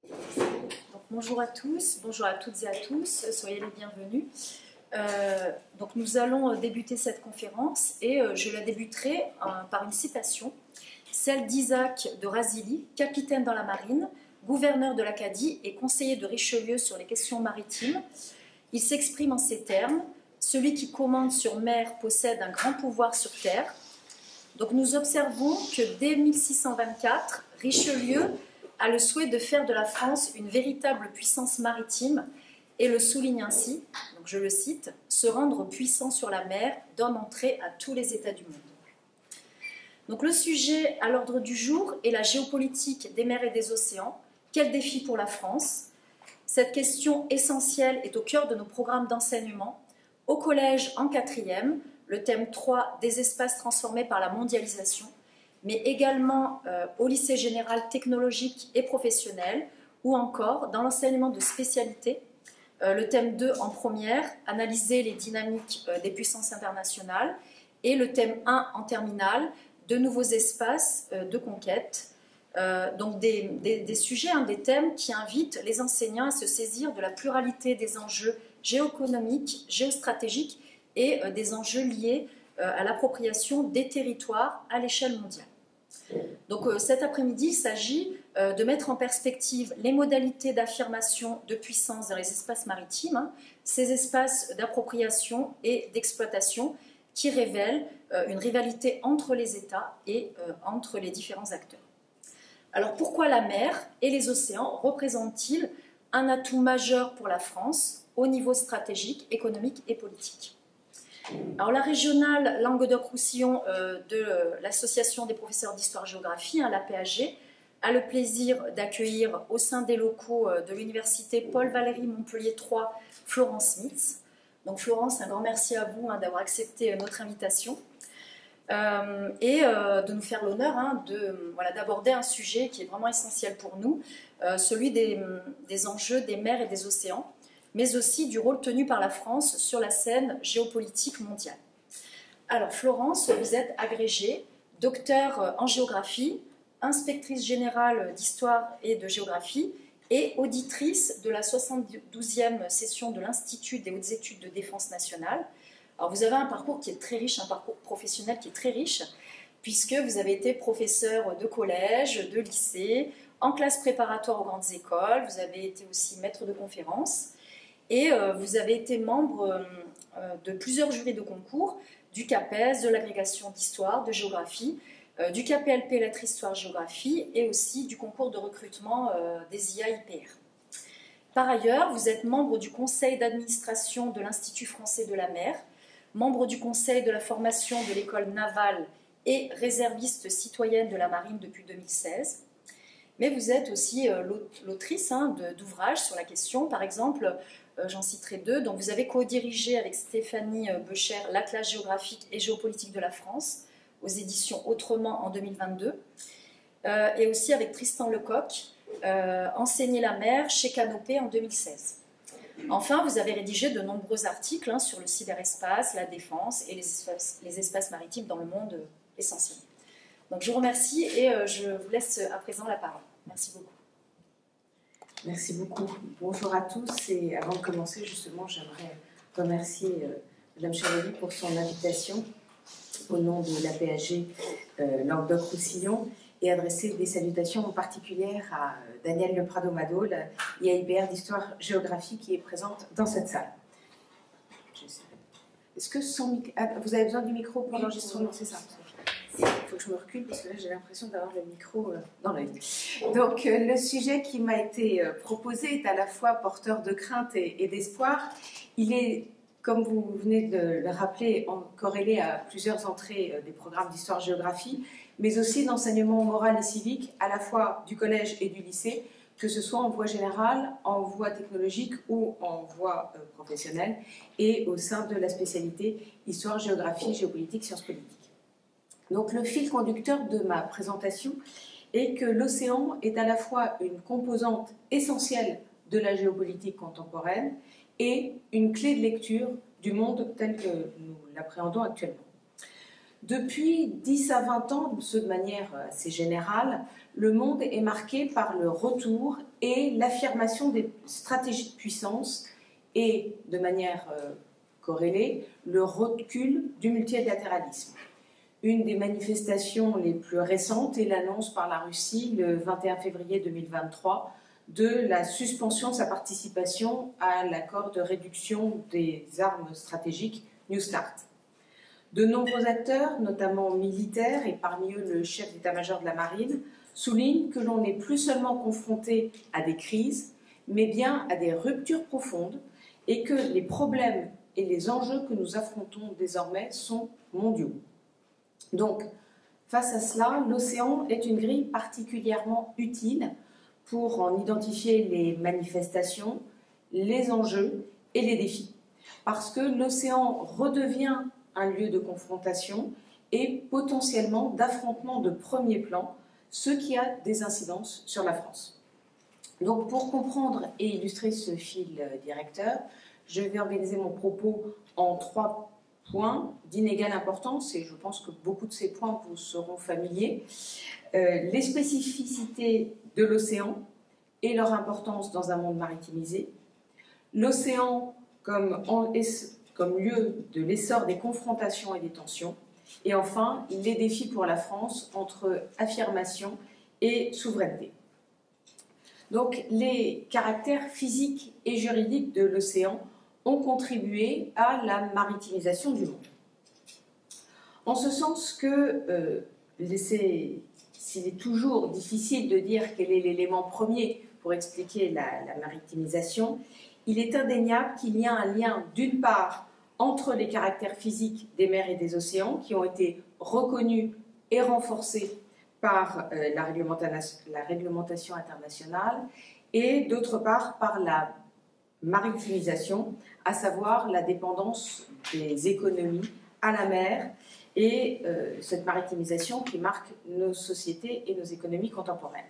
Donc, bonjour à tous, bonjour à toutes et à tous, soyez les bienvenus. Donc nous allons débuter cette conférence et je la débuterai par une citation, celle d'Isaac de Razilly, capitaine dans la marine, gouverneur de l'Acadie et conseiller de Richelieu sur les questions maritimes. Il s'exprime en ces termes: celui qui commande sur mer possède un grand pouvoir sur terre. Donc nous observons que dès 1624, Richelieu a le souhait de faire de la France une véritable puissance maritime et le souligne ainsi, donc je le cite: « Se rendre puissant sur la mer donne entrée à tous les États du monde ». Donc le sujet à l'ordre du jour est la géopolitique des mers et des océans. Quel défi pour la France? Cette question essentielle est au cœur de nos programmes d'enseignement. Au collège en 4e, le thème 3 des espaces transformés par la mondialisation, mais également au lycée général technologique et professionnel, ou encore dans l'enseignement de spécialité, le thème 2 en première, analyser les dynamiques des puissances internationales, et le thème 1 en terminale, de nouveaux espaces de conquête. Donc des sujets, des thèmes qui invitent les enseignants à se saisir de la pluralité des enjeux géoéconomiques, géostratégiques et des enjeux liés à l'appropriation des territoires à l'échelle mondiale. Donc cet après-midi, il s'agit de mettre en perspective les modalités d'affirmation de puissance dans les espaces maritimes, ces espaces d'appropriation et d'exploitation qui révèlent une rivalité entre les États et entre les différents acteurs. Alors pourquoi la mer et les océans représentent-ils un atout majeur pour la France au niveau stratégique, économique et politique? Alors la régionale Languedoc-Roussillon de l'Association des professeurs d'histoire-géographie, l'APAG, a le plaisir d'accueillir au sein des locaux de l'université Paul-Valéry Montpellier 3 Florence Smith. Donc Florence, un grand merci à vous d'avoir accepté notre invitation et de nous faire l'honneur d'aborder un sujet qui est vraiment essentiel pour nous, celui des enjeux des mers et des océans, mais aussi du rôle tenu par la France sur la scène géopolitique mondiale. Alors Florence, vous êtes agrégée, docteur en géographie, inspectrice générale d'histoire et de géographie et auditrice de la 72e session de l'Institut des hautes études de défense nationale. Alors vous avez un parcours qui est très riche, un parcours professionnel qui est très riche, puisque vous avez été professeur de collège, de lycée, en classe préparatoire aux grandes écoles, vous avez été aussi maître de conférences, et vous avez été membre de plusieurs jurys de concours, du CAPES, de l'agrégation d'histoire, de géographie, du KPLP Lettres Histoire Géographie et aussi du concours de recrutement des IA-IPR. Par ailleurs, vous êtes membre du conseil d'administration de l'Institut français de la mer, membre du conseil de la formation de l'école navale et réserviste citoyenne de la marine depuis 2016. Mais vous êtes aussi l'autrice d'ouvrages sur la question. Par exemple, j'en citerai deux. Donc vous avez co-dirigé avec Stéphanie Becher l'Atlas géographique et géopolitique de la France aux éditions Autrement en 2022. Et aussi avec Tristan Lecoq, Enseigner la mer chez Canopé en 2016. Enfin, vous avez rédigé de nombreux articles sur le cyberespace, la défense et les espaces maritimes dans le monde essentiel. Donc je vous remercie et je vous laisse à présent la parole. Merci beaucoup. Merci beaucoup. Bonjour à tous et avant de commencer, justement, j'aimerais remercier Mme Chavely pour son invitation au nom de l'APAG Languedoc-Roussillon et adresser des salutations particulières à Danielle Le Prado-Mado, l'IAIPR d'histoire-géographie qui est présente dans cette salle. Est-ce que vous avez besoin du micro pour l'enregistrement? C'est ça. Il faut que je me recule parce que là j'ai l'impression d'avoir le micro dans l'œil. Donc le sujet qui m'a été proposé est à la fois porteur de crainte et d'espoir. Il est, comme vous venez de le rappeler, corrélé à plusieurs entrées des programmes d'histoire-géographie, mais aussi d'enseignement moral et civique, à la fois du collège et du lycée, que ce soit en voie générale, en voie technologique ou en voie professionnelle, et au sein de la spécialité histoire, géographie, géopolitique, sciences politiques. Donc le fil conducteur de ma présentation est que l'océan est à la fois une composante essentielle de la géopolitique contemporaine et une clé de lecture du monde tel que nous l'appréhendons actuellement. Depuis 10 à 20 ans, ce de manière assez générale, le monde est marqué par le retour et l'affirmation des stratégies de puissance et, de manière corrélée, le recul du multilatéralisme. Une des manifestations les plus récentes est l'annonce par la Russie, le 21 février 2023, de la suspension de sa participation à l'accord de réduction des armes stratégiques New START. De nombreux acteurs, notamment militaires, et parmi eux le chef d'état-major de la Marine, soulignent que l'on n'est plus seulement confronté à des crises, mais bien à des ruptures profondes, et que les problèmes et les enjeux que nous affrontons désormais sont mondiaux. Donc, face à cela, l'océan est une grille particulièrement utile pour en identifier les manifestations, les enjeux et les défis. Parce que l'océan redevient un lieu de confrontation et potentiellement d'affrontement de premier plan, ce qui a des incidences sur la France. Donc, pour comprendre et illustrer ce fil directeur, je vais organiser mon propos en 3 points d'inégale importance, et je pense que beaucoup de ces points vous seront familiers. Les spécificités de l'océan et leur importance dans un monde maritimisé, l'océan comme lieu de l'essor des confrontations et des tensions, et enfin les défis pour la France entre affirmation et souveraineté. Donc les caractères physiques et juridiques de l'océan ont contribué à la maritimisation du monde. En ce sens que s'il est toujours difficile de dire quel est l'élément premier pour expliquer la maritimisation, il est indéniable qu'il y a un lien, d'une part, entre les caractères physiques des mers et des océans, qui ont été reconnus et renforcés par la réglementation internationale, et d'autre part par la maritimisation, à savoir la dépendance des économies à la mer, et cette maritimisation qui marque nos sociétés et nos économies contemporaines.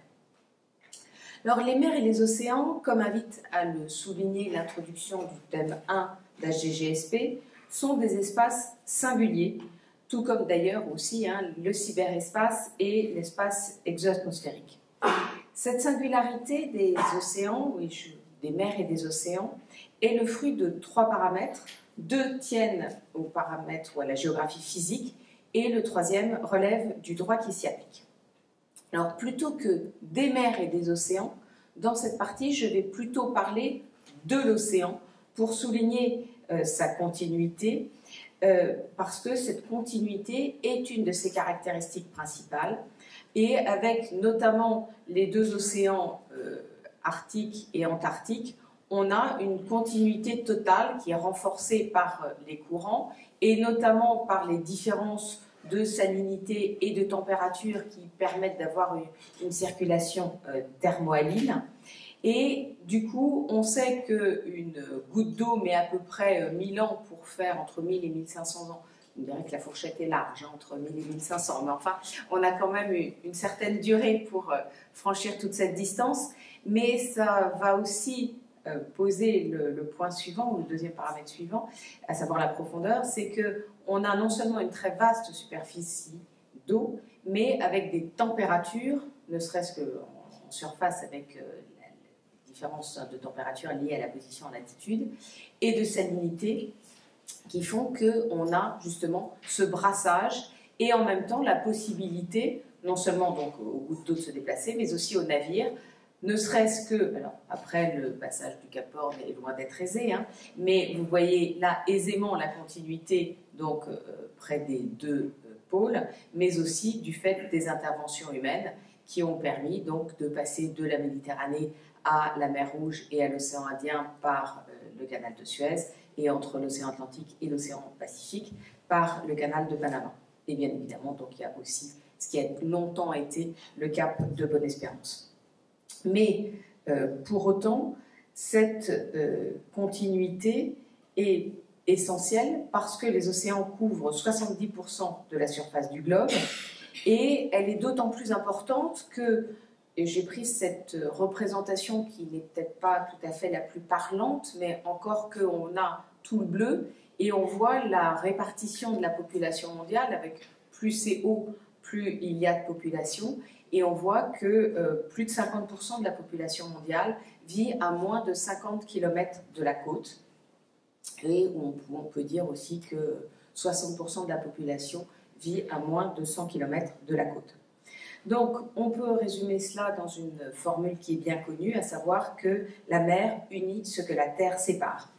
Alors, les mers et les océans, comme invite à le souligner l'introduction du thème 1 d'HGGSP, sont des espaces singuliers, tout comme d'ailleurs aussi le cyberespace et l'espace exo-atmosphérique. Cette singularité des océans, des mers et des océans, est le fruit de 3 paramètres. 2 tiennent aux paramètres ou à la géographie physique, et le 3e relève du droit qui s'y applique. Alors, plutôt que des mers et des océans, dans cette partie, je vais plutôt parler de l'océan pour souligner sa continuité, parce que cette continuité est une de ses caractéristiques principales, et avec notamment les 2 océans arctiques et antarctiques, on a une continuité totale qui est renforcée par les courants et notamment par les différences de salinité et de température qui permettent d'avoir une circulation thermohaline. Et du coup, on sait qu'une goutte d'eau met à peu près 1000 ans pour faire entre 1000 et 1500 ans. On dirait que la fourchette est large, entre 1000 et 1500, mais enfin, on a quand même une certaine durée pour franchir toute cette distance. Mais ça va aussi poser le point suivant, ou le 2e paramètre suivant, à savoir la profondeur, c'est qu'on a non seulement une très vaste superficie d'eau, mais avec des températures, ne serait-ce qu'en surface avec la différence de température liée à la position en latitude, et de salinité, qui font qu'on a justement ce brassage, et en même temps la possibilité, non seulement donc aux gouttes d'eau de se déplacer, mais aussi aux navires, ne serait-ce que, alors après le passage du Cap Horn est loin d'être aisé, mais vous voyez là aisément la continuité donc près des 2 pôles, mais aussi du fait des interventions humaines qui ont permis donc de passer de la Méditerranée à la mer Rouge et à l'océan Indien par le canal de Suez, et entre l'océan Atlantique et l'océan Pacifique par le canal de Panama. Et bien évidemment, donc il y a aussi ce qui a longtemps été le cap de Bonne-Espérance. Mais pour autant, cette continuité est essentielle parce que les océans couvrent 70% de la surface du globe, et elle est d'autant plus importante que, et j'ai pris cette représentation qui n'est peut-être pas tout à fait la plus parlante, mais encore qu'on a tout le bleu, et on voit la répartition de la population mondiale avec plus c'est haut, plus il y a de population. Et on voit que plus de 50% de la population mondiale vit à moins de 50 km de la côte. Et on peut dire aussi que 60% de la population vit à moins de 100 km de la côte. Donc, on peut résumer cela dans une formule qui est bien connue, à savoir que la mer unit ce que la terre sépare.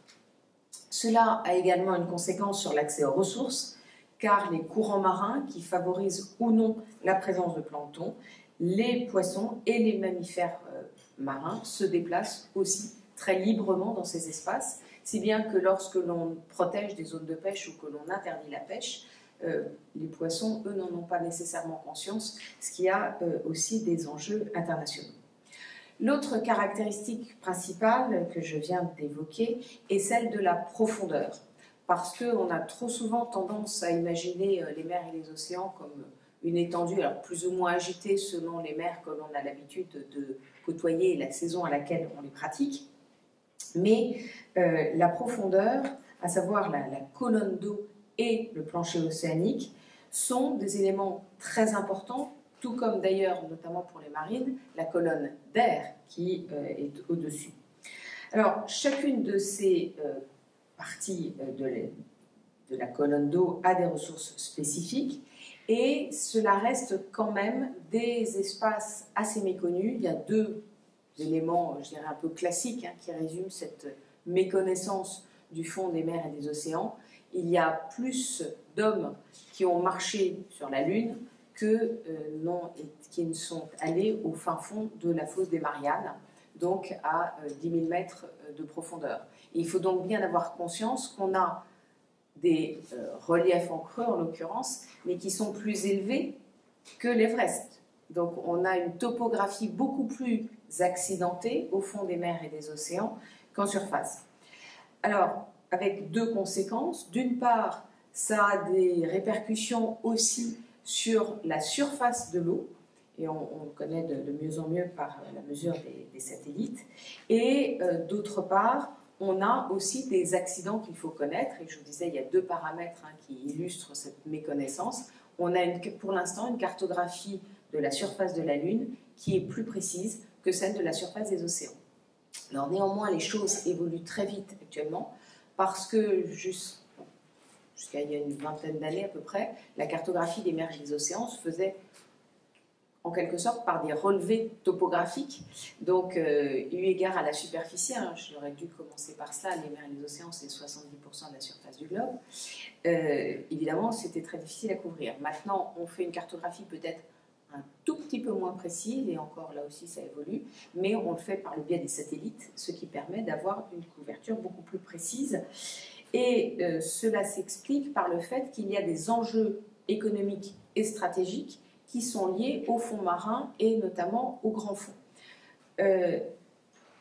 Cela a également une conséquence sur l'accès aux ressources, car les courants marins qui favorisent ou non la présence de plancton, les poissons et les mammifères marins se déplacent aussi très librement dans ces espaces, si bien que lorsque l'on protège des zones de pêche ou que l'on interdit la pêche, les poissons, eux, n'en ont pas nécessairement conscience, ce qui a aussi des enjeux internationaux. L'autre caractéristique principale que je viens d'évoquer est celle de la profondeur, parce qu'on a trop souvent tendance à imaginer les mers et les océans comme une étendue, alors plus ou moins agitée selon les mers que l'on a l'habitude de côtoyer et la saison à laquelle on les pratique. Mais la profondeur, à savoir la colonne d'eau et le plancher océanique, sont des éléments très importants, tout comme d'ailleurs, notamment pour les marines, la colonne d'air qui est au-dessus. Alors, chacune de ces parties de la colonne d'eau a des ressources spécifiques et cela reste quand même des espaces assez méconnus. Il y a deux éléments, je dirais, un peu classiques qui résument cette méconnaissance du fond des mers et des océans. Il y a plus d'hommes qui ont marché sur la Lune que qui ne sont allés au fin fond de la fosse des Mariannes, donc à 10 000 mètres de profondeur. Et il faut donc bien avoir conscience qu'on a des reliefs en creux, en l'occurrence, mais qui sont plus élevés que l'Everest. Donc on a une topographie beaucoup plus accidentée au fond des mers et des océans qu'en surface. Alors, avec deux conséquences. D'une part, ça a des répercussions aussi sur la surface de l'eau, et on le connaît de mieux en mieux par la mesure des satellites. Et d'autre part, on a aussi des accidents qu'il faut connaître, et je vous disais, il y a deux paramètres qui illustrent cette méconnaissance. On a pour l'instant une cartographie de la surface de la Lune qui est plus précise que celle de la surface des océans. Alors néanmoins, les choses évoluent très vite actuellement, parce que jusqu'à il y a une vingtaine d'années à peu près, la cartographie des mers et des océans se faisait en quelque sorte par des relevés topographiques. Donc, eu égard à la superficie, j'aurais dû commencer par ça, les mers et les océans, c'est 70% de la surface du globe. Évidemment, c'était très difficile à couvrir. Maintenant, on fait une cartographie peut-être un tout petit peu moins précise, et encore là aussi ça évolue, mais on le fait par le biais des satellites, ce qui permet d'avoir une couverture beaucoup plus précise. Et cela s'explique par le fait qu'il y a des enjeux économiques et stratégiques qui sont liés au fond marin et notamment au grand fond.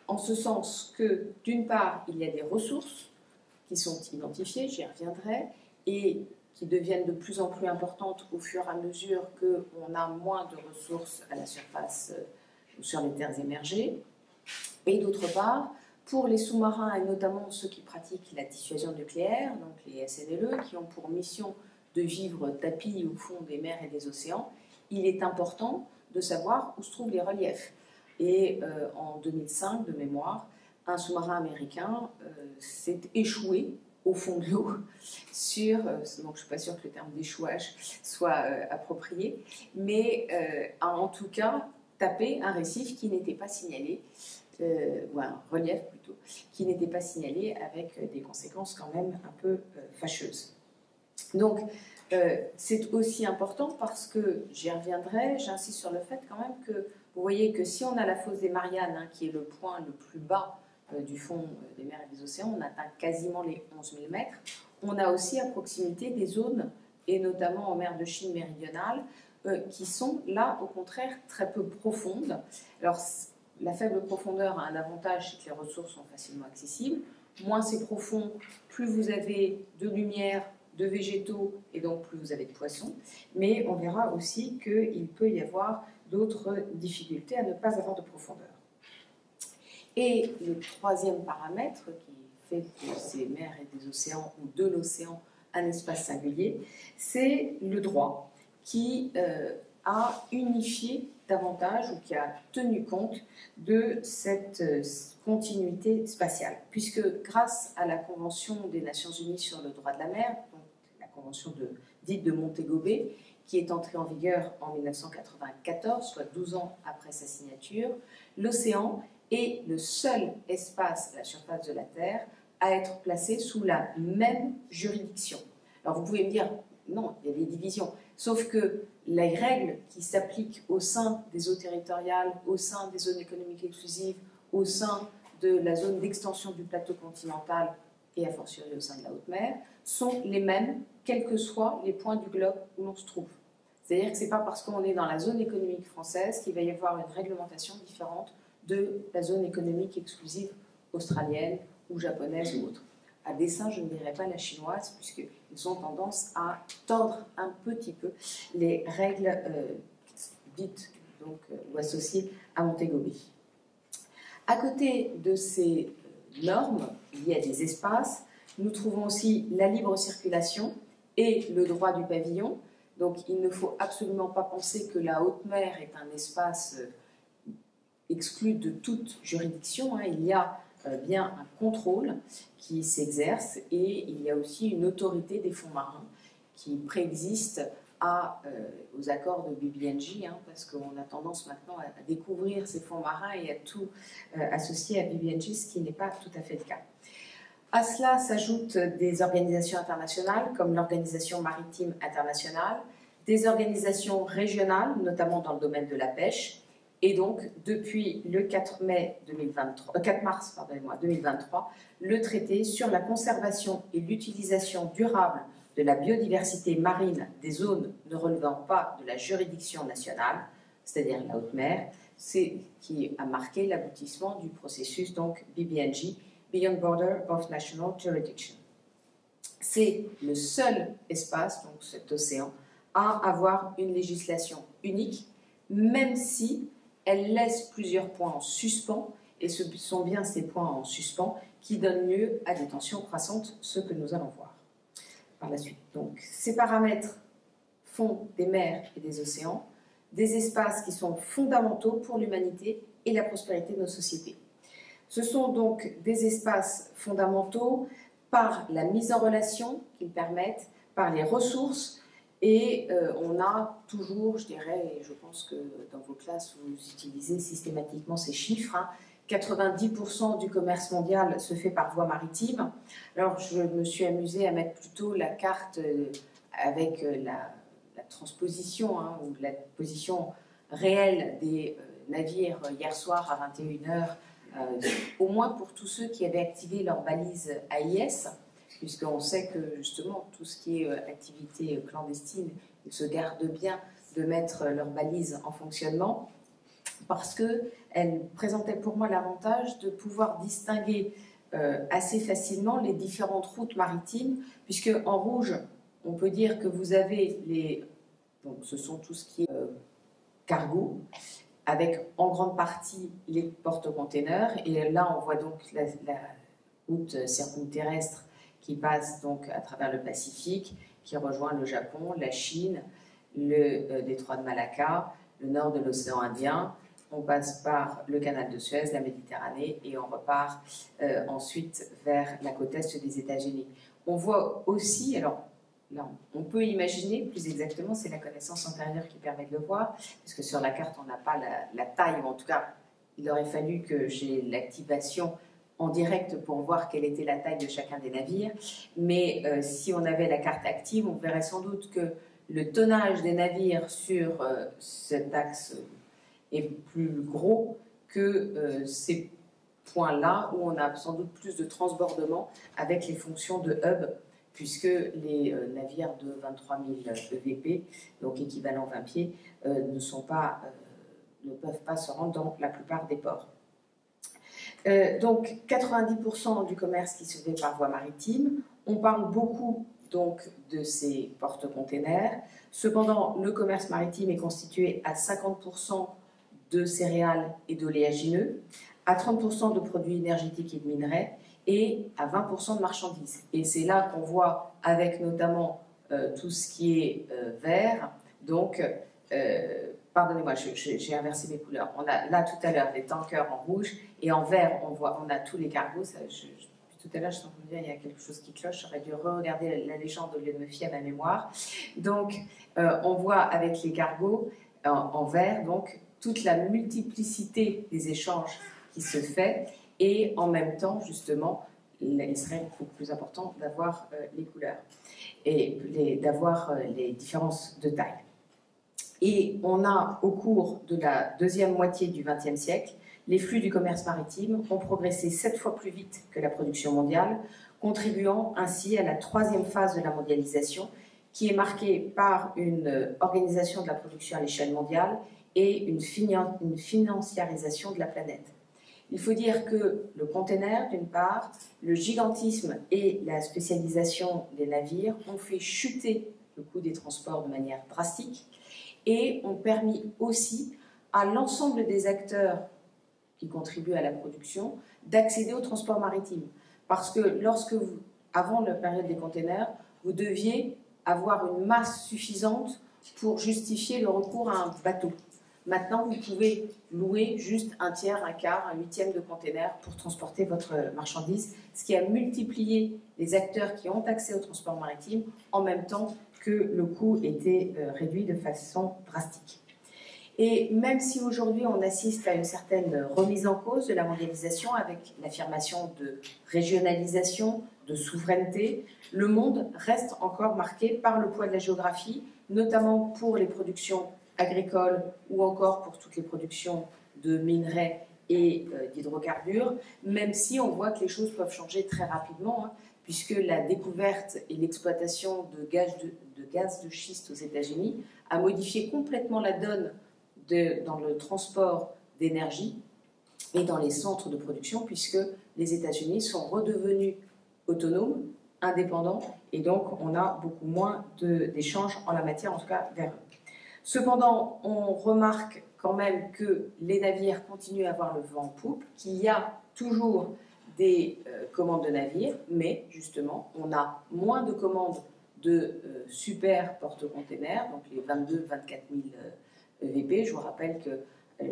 En ce sens que, d'une part, il y a des ressources qui sont identifiées, j'y reviendrai, et qui deviennent de plus en plus importantes au fur et à mesure qu'on a moins de ressources à la surface ou sur les terres émergées. Et d'autre part, pour les sous-marins, et notamment ceux qui pratiquent la dissuasion nucléaire, donc les SNLE, qui ont pour mission de vivre tapis au fond des mers et des océans, il est important de savoir où se trouvent les reliefs. Et en 2005, de mémoire, un sous-marin américain s'est échoué au fond de l'eau sur, donc je ne suis pas sûre que le terme d'échouage soit approprié, mais a en tout cas tapé un récif qui n'était pas signalé, ou un relief plutôt, qui n'était pas signalé, avec des conséquences quand même un peu fâcheuses. Donc c'est aussi important parce que, j'y reviendrai, j'insiste sur le fait quand même que vous voyez que si on a la fosse des Mariannes, qui est le point le plus bas du fond des mers et des océans, on atteint quasiment les 11 000 mètres. On a aussi à proximité des zones, et notamment en mer de Chine méridionale, qui sont là, au contraire, très peu profondes. Alors, la faible profondeur a un avantage, c'est que les ressources sont facilement accessibles. Moins c'est profond, plus vous avez de lumière, de végétaux, et donc plus vous avez de poissons. Mais on verra aussi qu'il peut y avoir d'autres difficultés à ne pas avoir de profondeur. Et le troisième paramètre qui fait de ces mers et des océans, ou de l'océan, un espace singulier, c'est le droit, qui a unifié davantage ou qui a tenu compte de cette continuité spatiale. Puisque grâce à la Convention des Nations Unies sur le droit de la mer, donc la Convention dite de Montego Bay, qui est entrée en vigueur en 1994, soit 12 ans après sa signature, l'océan est le seul espace à la surface de la Terre à être placé sous la même juridiction. Alors vous pouvez me dire, non, il y a des divisions, sauf que les règles qui s'appliquent au sein des eaux territoriales, au sein des zones économiques exclusives, au sein de la zone d'extension du plateau continental et a fortiori au sein de la haute mer, sont les mêmes, quels que soient les points du globe où l'on se trouve. C'est-à-dire que ce n'est pas parce qu'on est dans la zone économique française qu'il va y avoir une réglementation différente de la zone économique exclusive australienne ou japonaise ou autre. À dessein, je ne dirais pas la chinoise, puisqu'ils ont tendance à tordre un petit peu les règles dites ou associées à Montego Bay. À côté de ces normes liées à des espaces, nous trouvons aussi la libre circulation et le droit du pavillon. Donc il ne faut absolument pas penser que la haute mer est un espace exclu de toute juridiction. Il y a bien un contrôle qui s'exerce et il y a aussi une autorité des fonds marins qui préexiste aux accords de BBNJ, parce qu'on a tendance maintenant à découvrir ces fonds marins et à tout associer à BBNJ, ce qui n'est pas tout à fait le cas. À cela s'ajoutent des organisations internationales comme l'Organisation maritime internationale, des organisations régionales, notamment dans le domaine de la pêche. Et donc, depuis le 4 mars 2023, le traité sur la conservation et l'utilisation durable de la biodiversité marine des zones ne relevant pas de la juridiction nationale, c'est-à-dire la haute mer, c'est qui a marqué l'aboutissement du processus donc BBNJ, Beyond Border of National Jurisdiction. C'est le seul espace, donc cet océan, à avoir une législation unique, même si elle laisse plusieurs points en suspens, et ce sont bien ces points en suspens qui donnent lieu à des tensions croissantes, ce que nous allons voir par la suite. Donc, ces paramètres font des mers et des océans des espaces qui sont fondamentaux pour l'humanité et la prospérité de nos sociétés. Ce sont donc des espaces fondamentaux par la mise en relation qu'ils permettent, par les ressources, et on a toujours, je dirais, et je pense que dans vos classes vous utilisez systématiquement ces chiffres, 90% du commerce mondial se fait par voie maritime. Alors je me suis amusée à mettre plutôt la carte avec la transposition ou la position réelle des navires hier soir à 21h, au moins pour tous ceux qui avaient activé leur balise AIS, puisqu'on sait que justement tout ce qui est activité clandestine, ils se gardent bien de mettre leur balise en fonctionnement, parce qu'elle présentait pour moi l'avantage de pouvoir distinguer assez facilement les différentes routes maritimes, puisque en rouge, on peut dire que vous avez donc ce sont tout ce qui est cargo, avec en grande partie les porte-containers, et là on voit donc la route circumterrestre qui passe donc à travers le Pacifique, qui rejoint le Japon, la Chine, le détroit de Malacca, le nord de l'océan Indien. On passe par le canal de Suez, la Méditerranée, et on repart ensuite vers la côte est des États-Unis. On voit aussi, alors là, on peut imaginer, plus exactement, c'est la connaissance antérieure qui permet de le voir, parce que sur la carte, on n'a pas la taille, ou en tout cas, il aurait fallu que j'ai l'activation en direct pour voir quelle était la taille de chacun des navires. Mais si on avait la carte active, on verrait sans doute que le tonnage des navires sur cet axe est plus gros que ces points-là, où on a sans doute plus de transbordement avec les fonctions de hub, puisque les navires de 23 000 EVP, donc équivalent 20 pieds, ne peuvent pas se rendre dans la plupart des ports. Donc 90% du commerce qui se fait par voie maritime. On parle beaucoup donc de ces porte-containers. Cependant, le commerce maritime est constitué à 50% de céréales et d'oléagineux, à 30% de produits énergétiques et de minerais, et à 20% de marchandises. Et c'est là qu'on voit, avec notamment tout ce qui est vert, Donc, pardonnez-moi, j'ai inversé mes couleurs. On a là tout à l'heure les tankers en rouge et en vert, on a tous les cargos. Tout à l'heure, je suis en train de me dire, il y a quelque chose qui cloche. J'aurais dû re-regarder la légende au lieu de me fier à ma mémoire. Donc, on voit avec les cargos en vert, donc, toute la multiplicité des échanges qui se fait. Et en même temps, justement, il serait beaucoup plus important d'avoir les couleurs et d'avoir les différences de taille. Et on a, au cours de la deuxième moitié du XXe siècle, les flux du commerce maritime ont progressé 7 fois plus vite que la production mondiale, contribuant ainsi à la troisième phase de la mondialisation, qui est marquée par une organisation de la production à l'échelle mondiale et une financiarisation de la planète. Il faut dire que le container, d'une part, le gigantisme et la spécialisation des navires ont fait chuter le coût des transports de manière drastique et ont permis aussi à l'ensemble des acteurs qui contribuent à la production d'accéder au transport maritime. Parce que avant la période des containers, vous deviez avoir une masse suffisante pour justifier le recours à un bateau. Maintenant, vous pouvez louer juste un tiers, un quart, un huitième de container pour transporter votre marchandise, ce qui a multiplié les acteurs qui ont accès au transport maritime en même temps que le coût était réduit de façon drastique. Et même si aujourd'hui on assiste à une certaine remise en cause de la mondialisation avec l'affirmation de régionalisation, de souveraineté, le monde reste encore marqué par le poids de la géographie, notamment pour les productions agricoles ou encore pour toutes les productions de minerais et d'hydrocarbures, même si on voit que les choses peuvent changer très rapidement, puisque la découverte et l'exploitation de gaz de schiste aux États-Unis a modifié complètement la donne dans le transport d'énergie et dans les centres de production, puisque les États-Unis sont redevenus autonomes, indépendants, et donc on a beaucoup moins d'échanges en la matière, en tout cas vers eux. Cependant, on remarque quand même que les navires continuent à avoir le vent en poupe, qu'il y a toujours des commandes de navires, mais justement, on a moins de commandes de super porte-containers, donc les 22-24 000 EVP. Je vous rappelle que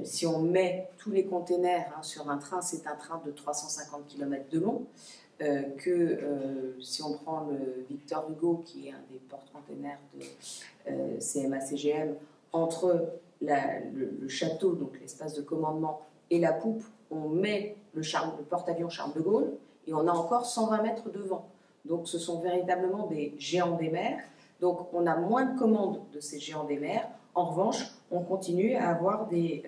si on met tous les containers sur un train, c'est un train de 350 km de long, si on prend le Victor Hugo, qui est un des porte-containers de CMA-CGM, entre le château, donc l'espace de commandement, et la poupe, on met le porte-avions Charles de Gaulle, et on a encore 120 mètres de vent. Donc ce sont véritablement des géants des mers. Donc on a moins de commandes de ces géants des mers. En revanche, on continue à avoir des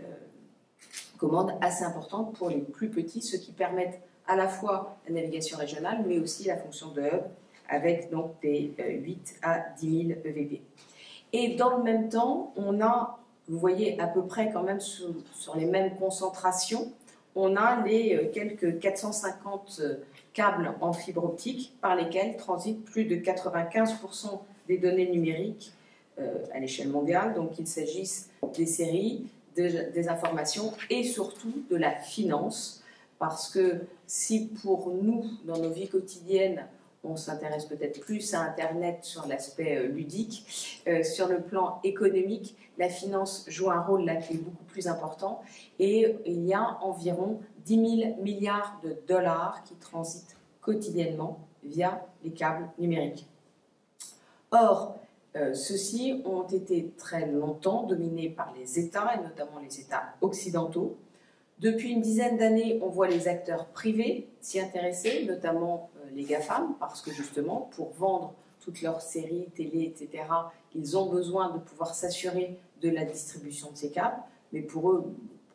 commandes assez importantes pour les plus petits, ce qui permettent à la fois la navigation régionale, mais aussi la fonction de hub, avec donc des 8 à 10 000 EVP. Et dans le même temps, on a, vous voyez à peu près quand même sur les mêmes concentrations, on a les quelques 450 câbles en fibre optique par lesquels transitent plus de 95% des données numériques à l'échelle mondiale. Donc qu'il s'agisse des séries, des informations et surtout de la finance. Parce que si pour nous, dans nos vies quotidiennes, on s'intéresse peut-être plus à Internet sur l'aspect ludique, sur le plan économique, la finance joue un rôle là qui est beaucoup plus important. Et il y a environ 10 000 milliards de dollars qui transitent quotidiennement via les câbles numériques. Or, ceux-ci ont été très longtemps dominés par les États, et notamment les États occidentaux. Depuis une dizaine d'années, on voit les acteurs privés s'y intéresser, notamment les GAFAM, parce que justement, pour vendre toutes leurs séries, télé, etc., ils ont besoin de pouvoir s'assurer de la distribution de ces câbles. Mais pour eux,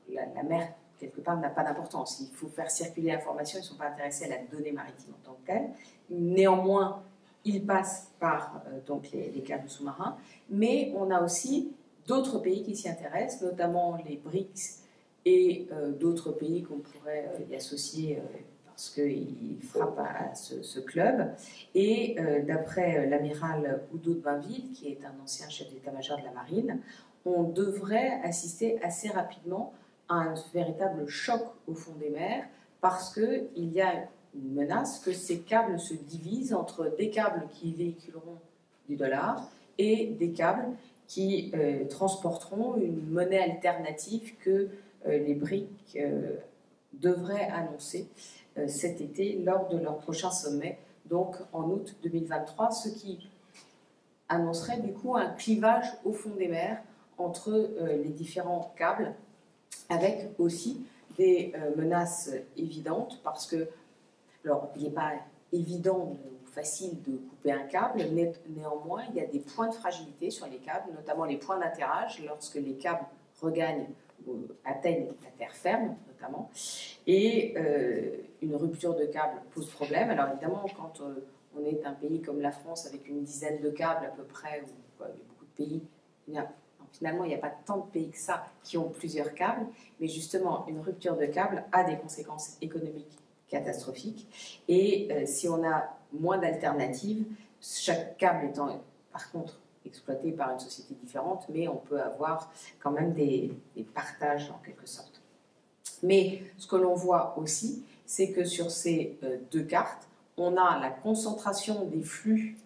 la mer, quelque part, n'a pas d'importance. Il faut faire circuler l'information, ils ne sont pas intéressés à la donnée maritime en tant que telle. Néanmoins, ils passent par donc les câbles sous-marins. Mais on a aussi d'autres pays qui s'y intéressent, notamment les BRICS, et d'autres pays qu'on pourrait y associer parce qu'ils frappent à ce club. Et d'après l'amiral Udo de Bainville, qui est un ancien chef d'état-major de la marine, on devrait assister assez rapidement à un véritable choc au fond des mers parce qu'il y a une menace que ces câbles se divisent entre des câbles qui véhiculeront du dollar et des câbles qui transporteront une monnaie alternative que les BRIC devraient annoncer cet été lors de leur prochain sommet, donc en août 2023, ce qui annoncerait du coup un clivage au fond des mers entre les différents câbles, avec aussi des menaces évidentes, parce que, alors, il n'est pas évident ou facile de couper un câble, néanmoins, il y a des points de fragilité sur les câbles, notamment les points d'atterrage, lorsque les câbles regagnent ou atteignent la terre ferme, notamment, et une rupture de câble pose problème. Alors évidemment, quand on est un pays comme la France, avec une dizaine de câbles à peu près, ou il y a beaucoup de pays, finalement, il n'y a pas tant de pays que ça qui ont plusieurs câbles, mais justement, une rupture de câble a des conséquences économiques catastrophiques. Et si on a moins d'alternatives, chaque câble étant par contre exploité par une société différente, mais on peut avoir quand même des partages en quelque sorte. Mais ce que l'on voit aussi, c'est que sur ces deux cartes, on a la concentration des flux,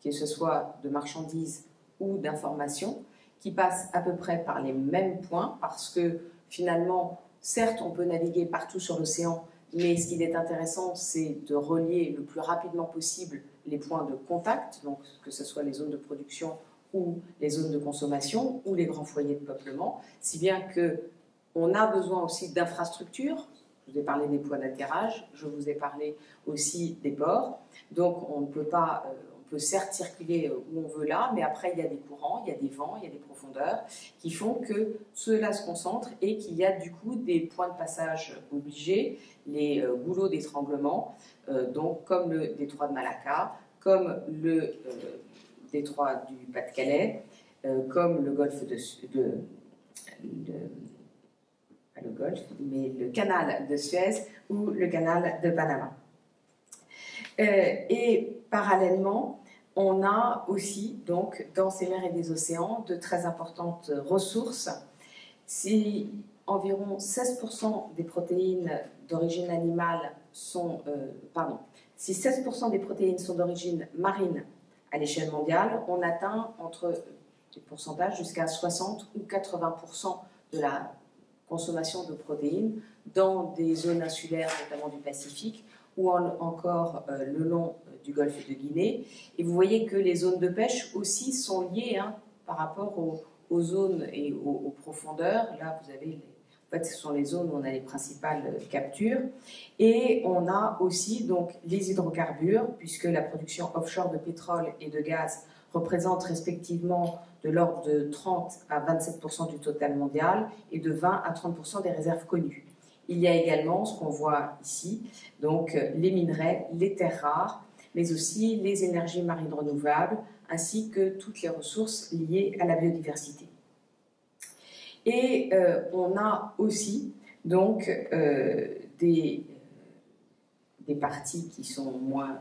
que ce soit de marchandises ou d'informations, qui passent à peu près par les mêmes points, parce que finalement, certes, on peut naviguer partout sur l'océan, mais ce qui est intéressant, c'est de relier le plus rapidement possible les points de contact, donc que ce soit les zones de production ou les zones de consommation ou les grands foyers de peuplement, si bien qu'on a besoin aussi d'infrastructures. Je vous ai parlé des points d'atterrage, je vous ai parlé aussi des ports, donc on ne peut pas... On peut certes circuler où on veut là, mais après il y a des courants, il y a des vents, il y a des profondeurs qui font que cela se concentre et qu'il y a du coup des points de passage obligés, les goulots d'étranglement, donc comme le détroit de Malacca, comme le détroit du Pas-de-Calais, comme le golfe pas le golfe, mais le canal de Suez ou le canal de Panama. Et parallèlement, on a aussi, donc, dans ces mers et des océans, de très importantes ressources. Si environ 16% des protéines d'origine animale sont... si 16% des protéines sont d'origine marine à l'échelle mondiale, on atteint entre des pourcentages jusqu'à 60 ou 80% de la consommation de protéines dans des zones insulaires, notamment du Pacifique, ou encore le long du golfe de Guinée. Et vous voyez que les zones de pêche aussi sont liées par rapport aux zones et aux profondeurs. Là, vous avez, en fait, ce sont les zones où on a les principales captures. Et on a aussi donc les hydrocarbures, puisque la production offshore de pétrole et de gaz représente respectivement de l'ordre de 30 à 27% du total mondial et de 20 à 30% des réserves connues. Il y a également ce qu'on voit ici, donc les minerais, les terres rares, mais aussi les énergies marines renouvelables, ainsi que toutes les ressources liées à la biodiversité. Et on a aussi donc des parties qui sont moins,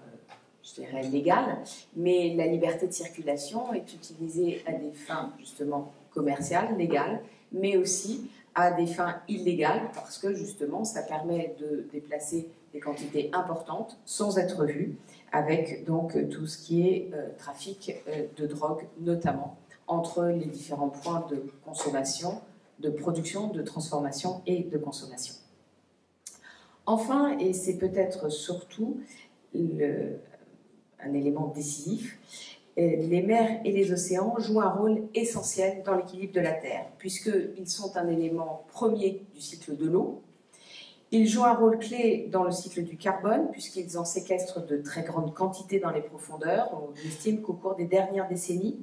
je dirais, légales, mais la liberté de circulation est utilisée à des fins justement commerciales, légales, mais aussi à des fins illégales, parce que justement ça permet de déplacer des quantités importantes sans être vu, avec donc tout ce qui est trafic de drogue notamment, entre les différents points de consommation, de production, de transformation et de consommation. Enfin, et c'est peut-être surtout un élément décisif, les mers et les océans jouent un rôle essentiel dans l'équilibre de la Terre, puisqu'ils sont un élément premier du cycle de l'eau. Ils jouent un rôle clé dans le cycle du carbone, puisqu'ils en séquestrent de très grandes quantités dans les profondeurs. On estime qu'au cours des dernières décennies,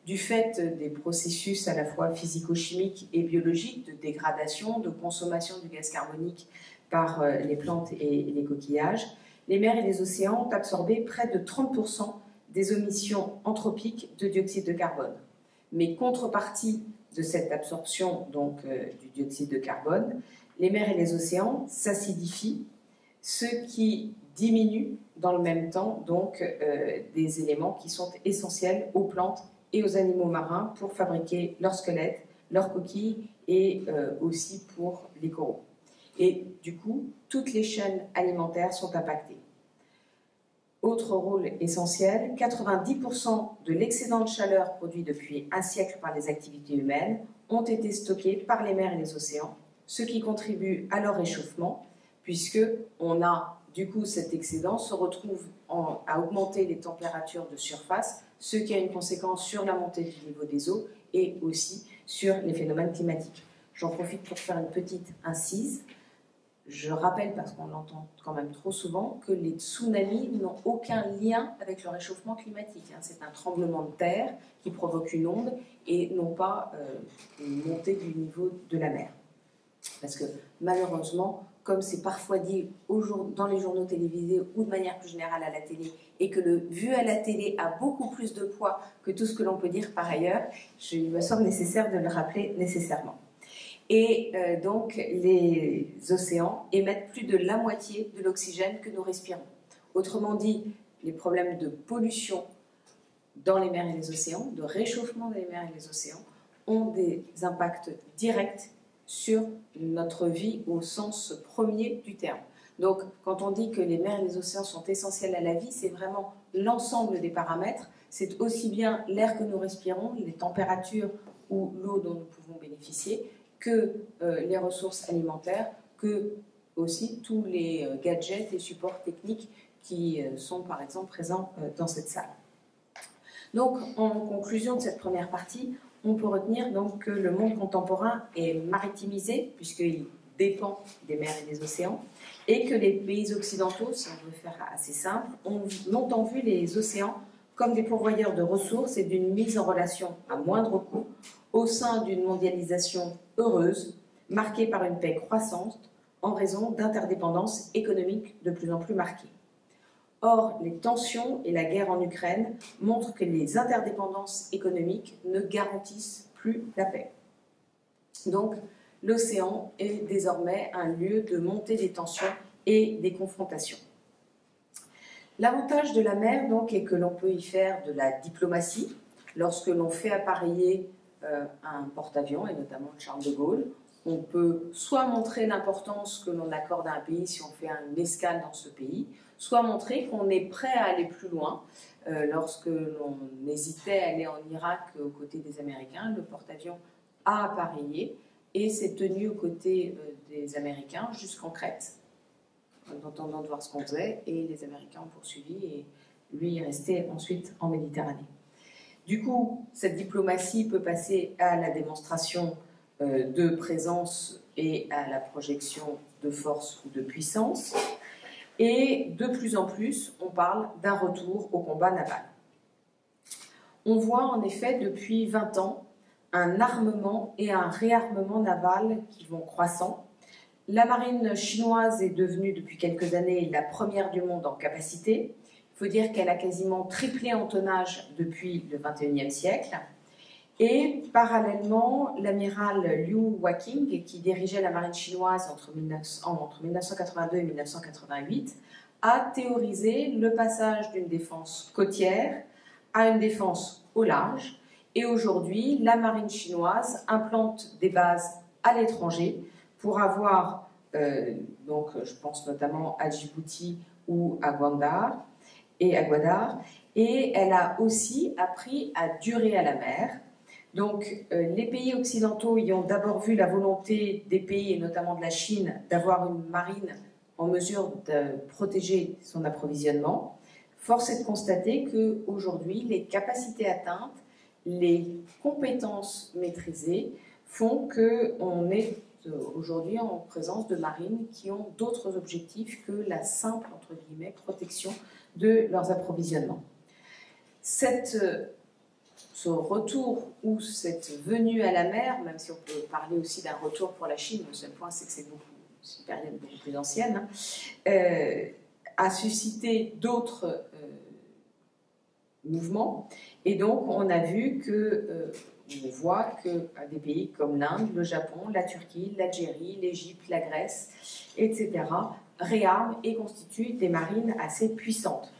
du fait des processus à la fois physico-chimiques et biologiques de dégradation, de consommation du gaz carbonique par les plantes et les coquillages, les mers et les océans ont absorbé près de 30% des émissions anthropiques de dioxyde de carbone. Mais contrepartie de cette absorption donc, du dioxyde de carbone, les mers et les océans s'acidifient, ce qui diminue dans le même temps donc, des éléments qui sont essentiels aux plantes et aux animaux marins pour fabriquer leurs squelettes, leurs coquilles et aussi pour les coraux. Et du coup, toutes les chaînes alimentaires sont impactées. Autre rôle essentiel, 90% de l'excédent de chaleur produit depuis un siècle par les activités humaines ont été stockés par les mers et les océans, ce qui contribue à leur réchauffement, puisque on a du coup cet excédent se retrouve à augmenter les températures de surface, ce qui a une conséquence sur la montée du niveau des eaux et aussi sur les phénomènes climatiques. J'en profite pour faire une petite incise. Je rappelle, parce qu'on l'entend quand même trop souvent, que les tsunamis n'ont aucun lien avec le réchauffement climatique. C'est un tremblement de terre qui provoque une onde et non pas une montée du niveau de la mer. Parce que malheureusement, comme c'est parfois dit dans les journaux télévisés ou de manière plus générale à la télé, et que le vu à la télé a beaucoup plus de poids que tout ce que l'on peut dire par ailleurs, il me semble nécessaire de le rappeler nécessairement. Et donc, les océans émettent plus de la moitié de l'oxygène que nous respirons. Autrement dit, les problèmes de pollution dans les mers et les océans, de réchauffement des mers et des océans, ont des impacts directs sur notre vie au sens premier du terme. Donc, quand on dit que les mers et les océans sont essentiels à la vie, c'est vraiment l'ensemble des paramètres. C'est aussi bien l'air que nous respirons, les températures ou l'eau dont nous pouvons bénéficier, que les ressources alimentaires, que aussi tous les gadgets et supports techniques qui sont par exemple présents dans cette salle. Donc, en conclusion de cette première partie, on peut retenir donc que le monde contemporain est maritimisé, puisqu'il dépend des mers et des océans, et que les pays occidentaux, si on veut faire assez simple, ont longtemps vu les océans comme des pourvoyeurs de ressources et d'une mise en relation à moindre coût au sein d'une mondialisation heureuse, marquée par une paix croissante en raison d'interdépendances économiques de plus en plus marquées. Or, les tensions et la guerre en Ukraine montrent que les interdépendances économiques ne garantissent plus la paix. Donc, l'océan est désormais un lieu de montée des tensions et des confrontations. L'avantage de la mer, donc, est que l'on peut y faire de la diplomatie. Lorsque l'on fait appareiller un porte-avions, et notamment Charles de Gaulle, on peut soit montrer l'importance que l'on accorde à un pays si on fait une escale dans ce pays, soit montrer qu'on est prêt à aller plus loin. Lorsque l'on hésitait à aller en Irak aux côtés des Américains, le porte-avions a appareillé et s'est tenu aux côtés des Américains jusqu'en Crète, en attendant de voir ce qu'on faisait, et les Américains ont poursuivi et lui est resté ensuite en Méditerranée. Du coup, cette diplomatie peut passer à la démonstration de présence et à la projection de force ou de puissance. Et de plus en plus, on parle d'un retour au combat naval. On voit en effet depuis 20 ans un armement et un réarmement naval qui vont croissant. La marine chinoise est devenue depuis quelques années la première du monde en capacité. Il faut dire qu'elle a quasiment triplé en tonnage depuis le XXIe siècle. Et parallèlement, l'amiral Liu Waking, qui dirigeait la marine chinoise entre 1982 et 1988, a théorisé le passage d'une défense côtière à une défense au large. Et aujourd'hui, la marine chinoise implante des bases à l'étranger pour avoir, donc je pense notamment à Djibouti ou à Gwadar, et elle a aussi appris à durer à la mer. Donc, les pays occidentaux y ont d'abord vu la volonté des pays, et notamment de la Chine, d'avoir une marine en mesure de protéger son approvisionnement. Force est de constater qu'aujourd'hui, les capacités atteintes, les compétences maîtrisées font qu'on est aujourd'hui en présence de marines qui ont d'autres objectifs que la simple, entre guillemets, protection de leurs approvisionnements. Ce retour ou cette venue à la mer, même si on peut parler aussi d'un retour pour la Chine, le seul point c'est que c'est une période beaucoup plus ancienne, a suscité d'autres mouvements. Et donc on a vu on voit que des pays comme l'Inde, le Japon, la Turquie, l'Algérie, l'Égypte, la Grèce, etc., réarment et constituent des marines assez puissantes.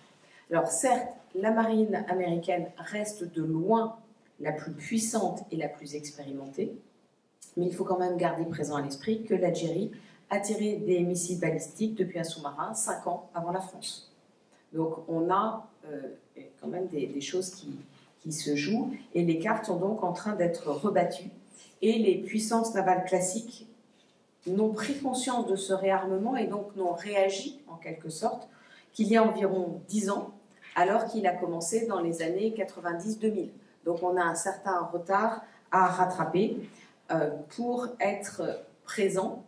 Alors certes, la marine américaine reste de loin la plus puissante et la plus expérimentée, mais il faut quand même garder présent à l'esprit que l'Algérie a tiré des missiles balistiques depuis un sous-marin 5 ans avant la France. Donc on a quand même des choses qui se jouent, et les cartes sont donc en train d'être rebattues, et les puissances navales classiques n'ont pris conscience de ce réarmement et donc n'ont réagi en quelque sorte qu'il y a environ 10 ans, alors qu'il a commencé dans les années 90-2000. Donc on a un certain retard à rattraper pour être présent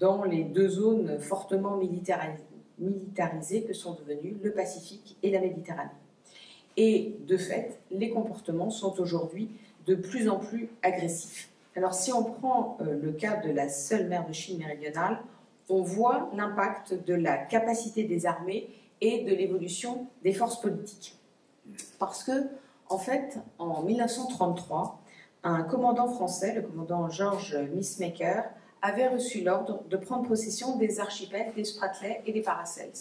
dans les deux zones fortement militarisées que sont devenues le Pacifique et la Méditerranée. Et de fait, les comportements sont aujourd'hui de plus en plus agressifs. Alors si on prend le cas de la seule mer de Chine méridionale, on voit l'impact de la capacité des armées et de l'évolution des forces politiques. Parce que, en fait, en 1933, un commandant français, le commandant Georges Missmaker, avait reçu l'ordre de prendre possession des archipels des Spratleys et des Paracels.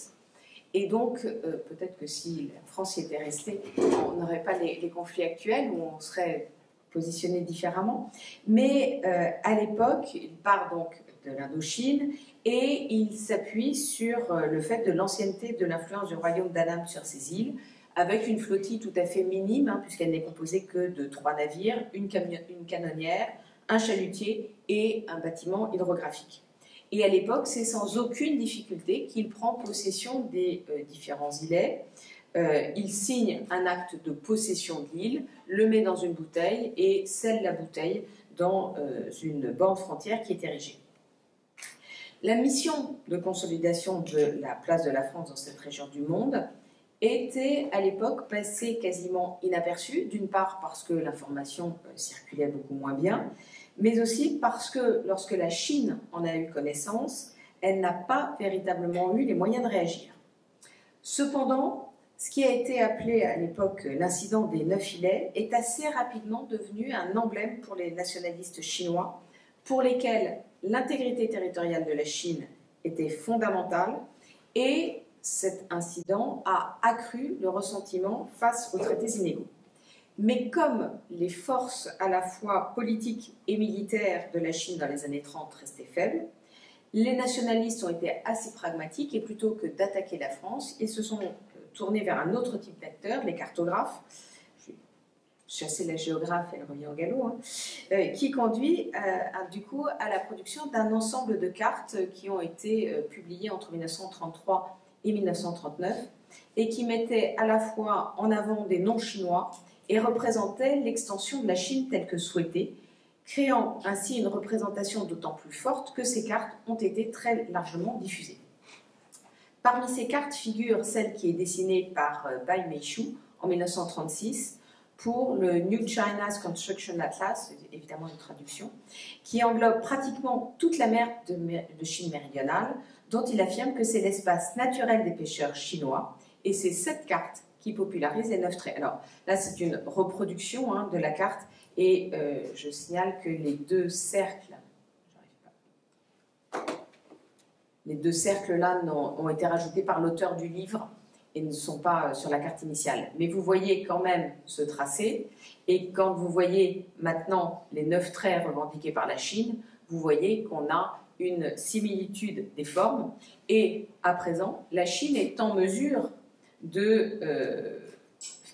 Et donc, peut-être que si la France y était restée, on n'aurait pas les conflits actuels, où on serait positionné différemment. Mais à l'époque, il part donc de l'Indochine et il s'appuie sur le fait de l'ancienneté de l'influence du royaume d'Annam sur ces îles, avec une flottille tout à fait minime, puisqu'elle n'est composée que de 3 navires, une canonnière, un chalutier et un bâtiment hydrographique. Et à l'époque, c'est sans aucune difficulté qu'il prend possession des différents îlets. Il signe un acte de possession de l'île, le met dans une bouteille et scelle la bouteille dans une borne frontière qui est érigée. La mission de consolidation de la place de la France dans cette région du monde était à l'époque passée quasiment inaperçue, d'une part parce que l'information circulait beaucoup moins bien, mais aussi parce que lorsque la Chine en a eu connaissance, elle n'a pas véritablement eu les moyens de réagir. Cependant, ce qui a été appelé à l'époque l'incident des 9 îlets est assez rapidement devenu un emblème pour les nationalistes chinois, pour lesquels l'intégrité territoriale de la Chine était fondamentale, et cet incident a accru le ressentiment face aux traités inégaux. Mais comme les forces à la fois politiques et militaires de la Chine dans les années 30 restaient faibles, les nationalistes ont été assez pragmatiques et plutôt que d'attaquer la France, ils se sont tournés vers un autre type d'acteurs, les cartographes. Je vais chasser la géographe, elle revient au galop, qui conduit du coup à la production d'un ensemble de cartes qui ont été publiées entre 1933 et 1939 et qui mettaient à la fois en avant des noms chinois et représentaient l'extension de la Chine telle que souhaitée, créant ainsi une représentation d'autant plus forte que ces cartes ont été très largement diffusées. Parmi ces cartes figure celle qui est dessinée par Bai Meishu en 1936 pour le New China's Construction Atlas, c'est évidemment une traduction, qui englobe pratiquement toute la mer de Chine méridionale, dont il affirme que c'est l'espace naturel des pêcheurs chinois, et c'est cette carte qui popularise les 9 traits. Alors là, c'est une reproduction de la carte, et je signale que les deux cercles, là ont été rajoutés par l'auteur du livre et ne sont pas sur la carte initiale. Mais vous voyez quand même ce tracé, et quand vous voyez maintenant les 9 traits revendiqués par la Chine, vous voyez qu'on a une similitude des formes, et à présent, la Chine est en mesure de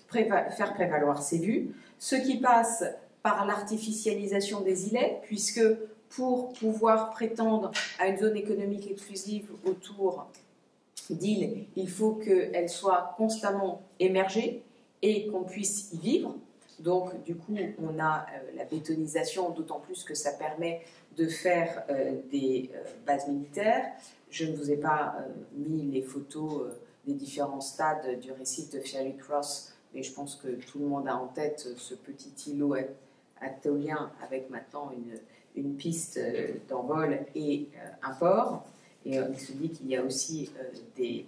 faire prévaloir ses vues, ce qui passe par l'artificialisation des îlets, puisque pour pouvoir prétendre à une zone économique exclusive autour d'îles, il faut qu'elles soient constamment émergées et qu'on puisse y vivre. Donc, du coup, on a la bétonisation, d'autant plus que ça permet de faire des bases militaires. Je ne vous ai pas mis les photos des différents stades du récif de Fairy Cross, mais je pense que tout le monde a en tête ce petit îlot atolien avec maintenant une piste d'envol et un port. Et il se dit qu'il y a aussi des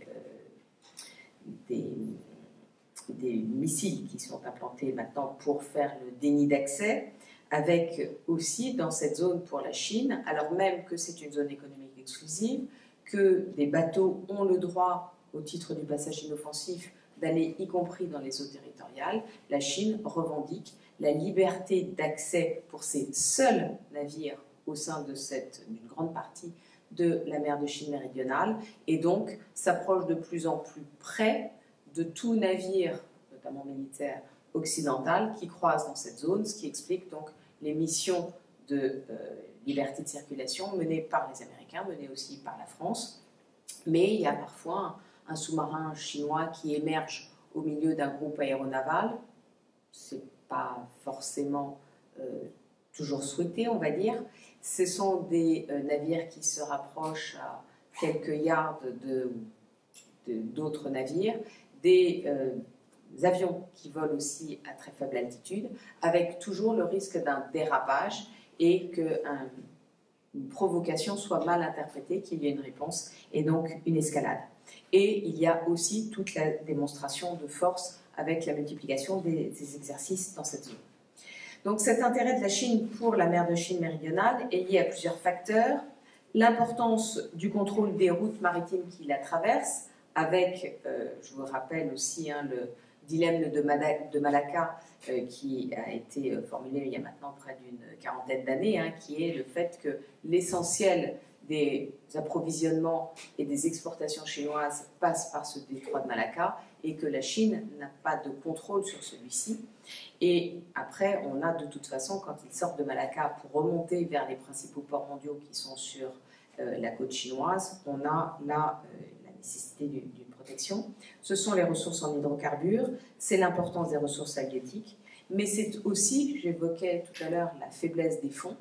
missiles qui sont implantés maintenant pour faire le déni d'accès, avec aussi dans cette zone pour la Chine, alors même que c'est une zone économique exclusive, que des bateaux ont le droit, au titre du passage inoffensif, d'aller y compris dans les eaux territoriales, la Chine revendique la liberté d'accès pour ses seuls navires au sein d'une grande partie de la mer de Chine méridionale, et donc s'approche de plus en plus près de tout navire, notamment militaire, occidental, qui croise dans cette zone, ce qui explique donc les missions de liberté de circulation menées par les Américains, menées aussi par la France. Mais il y a parfois un sous-marin chinois qui émerge au milieu d'un groupe aéronaval. Ce n'est pas forcément toujours souhaité, on va dire. Ce sont des navires qui se rapprochent à quelques yards d'autres navires, des avions qui volent aussi à très faible altitude, avec toujours le risque d'un dérapage et qu'une provocation soit mal interprétée, qu'il y ait une réponse et donc une escalade. Et il y a aussi toute la démonstration de force avec la multiplication des exercices dans cette zone. Donc cet intérêt de la Chine pour la mer de Chine méridionale est lié à plusieurs facteurs. L'importance du contrôle des routes maritimes qui la traversent, avec, je vous rappelle aussi, le dilemme de Malacca qui a été formulé il y a maintenant près d'une quarantaine d'années, qui est le fait que l'essentiel des approvisionnements et des exportations chinoises passe par ce détroit de Malacca et que la Chine n'a pas de contrôle sur celui-ci. Et après, on a de toute façon, quand ils sortent de Malacca pour remonter vers les principaux ports mondiaux qui sont sur la côte chinoise, on a là la nécessité d'une protection. Ce sont les ressources en hydrocarbures, c'est l'importance des ressources halieutiques, mais c'est aussi, j'évoquais tout à l'heure, la faiblesse des fonds.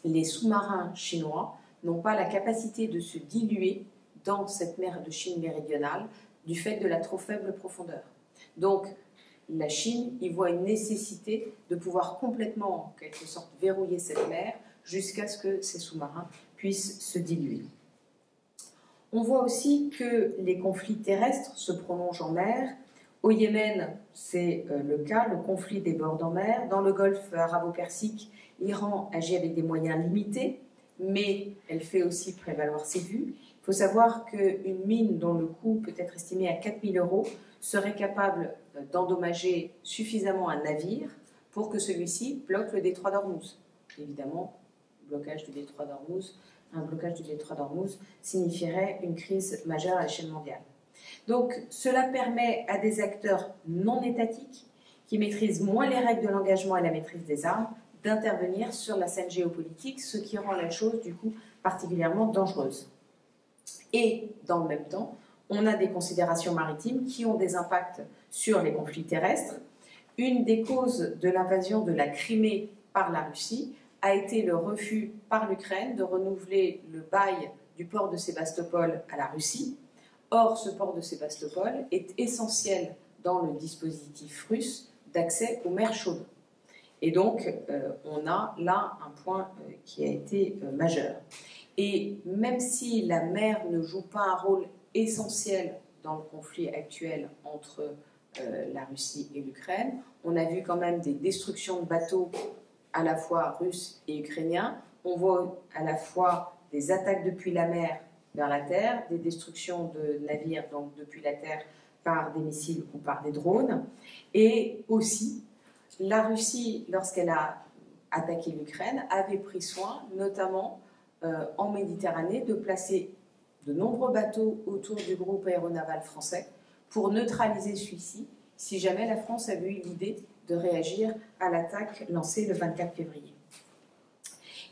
Les sous-marins chinois n'ont pas la capacité de se diluer dans cette mer de Chine méridionale du fait de la trop faible profondeur. Donc, la Chine y voit une nécessité de pouvoir complètement, en quelque sorte, verrouiller cette mer jusqu'à ce que ces sous-marins puissent se diluer. On voit aussi que les conflits terrestres se prolongent en mer. Au Yémen, c'est le cas, le conflit déborde en mer. Dans le Golfe arabo-persique, l'Iran agit avec des moyens limités, mais elle fait aussi prévaloir ses vues. Il faut savoir qu'une mine dont le coût peut être estimé à 4 000 € serait capable d'endommager suffisamment un navire pour que celui-ci bloque le détroit d'Ormuz. Évidemment, blocage du détroit d'Ormuz, un blocage du détroit d'Ormuz signifierait une crise majeure à l'échelle mondiale. Donc, cela permet à des acteurs non étatiques, qui maîtrisent moins les règles de l'engagement et la maîtrise des armes, d'intervenir sur la scène géopolitique, ce qui rend la chose, du coup, particulièrement dangereuse. Et, dans le même temps, on a des considérations maritimes qui ont des impacts sur les conflits terrestres. Une des causes de l'invasion de la Crimée par la Russie a été le refus par l'Ukraine de renouveler le bail du port de Sébastopol à la Russie. Or, ce port de Sébastopol est essentiel dans le dispositif russe d'accès aux mers chaudes. Et donc, on a là un point qui a été majeur. Et même si la mer ne joue pas un rôle essentiel dans le conflit actuel entre la Russie et l'Ukraine, on a vu quand même des destructions de bateaux à la fois russes et ukrainiens. On voit à la fois des attaques depuis la mer vers la terre, des destructions de navires donc depuis la terre par des missiles ou par des drones. Et aussi, la Russie, lorsqu'elle a attaqué l'Ukraine, avait pris soin, notamment en Méditerranée, de placer de nombreux bateaux autour du groupe aéronaval français pour neutraliser celui-ci, si jamais la France avait eu l'idée de réagir à l'attaque lancée le 24 février.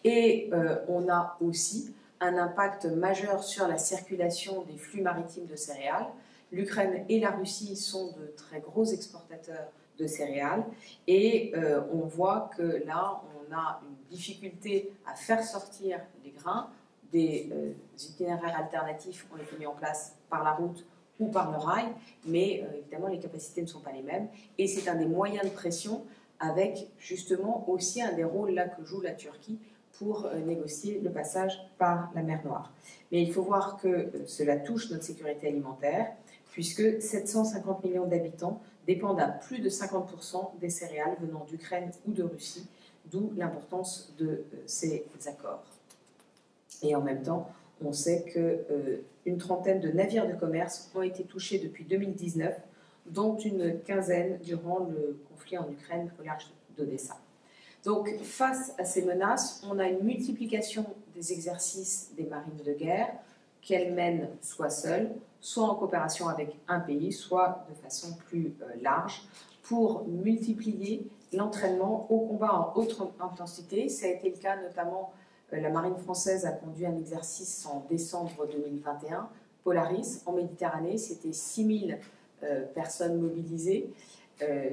Et on a aussi un impact majeur sur la circulation des flux maritimes de céréales. L'Ukraine et la Russie sont de très gros exportateurs de céréales et on voit que là, on a une difficulté à faire sortir les grains. Des itinéraires alternatifs ont été mis en place par la route ou par le rail, mais évidemment les capacités ne sont pas les mêmes et c'est un des moyens de pression avec justement aussi un des rôles là que joue la Turquie pour négocier le passage par la mer Noire. Mais il faut voir que cela touche notre sécurité alimentaire puisque 750 millions d'habitants dépendent à plus de 50% des céréales venant d'Ukraine ou de Russie, d'où l'importance de ces accords. Et en même temps, on sait qu'une trentaine de navires de commerce ont été touchés depuis 2019, dont une quinzaine durant le conflit en Ukraine au large d'Odessa. Donc, face à ces menaces, on a une multiplication des exercices des marines de guerre, qu'elles mènent soit seules, soit en coopération avec un pays, soit de façon plus large, pour multiplier l'entraînement au combat en haute intensité. Ça a été le cas notamment, la marine française a conduit un exercice en décembre 2021, Polaris, en Méditerranée. C'était 6000 personnes mobilisées,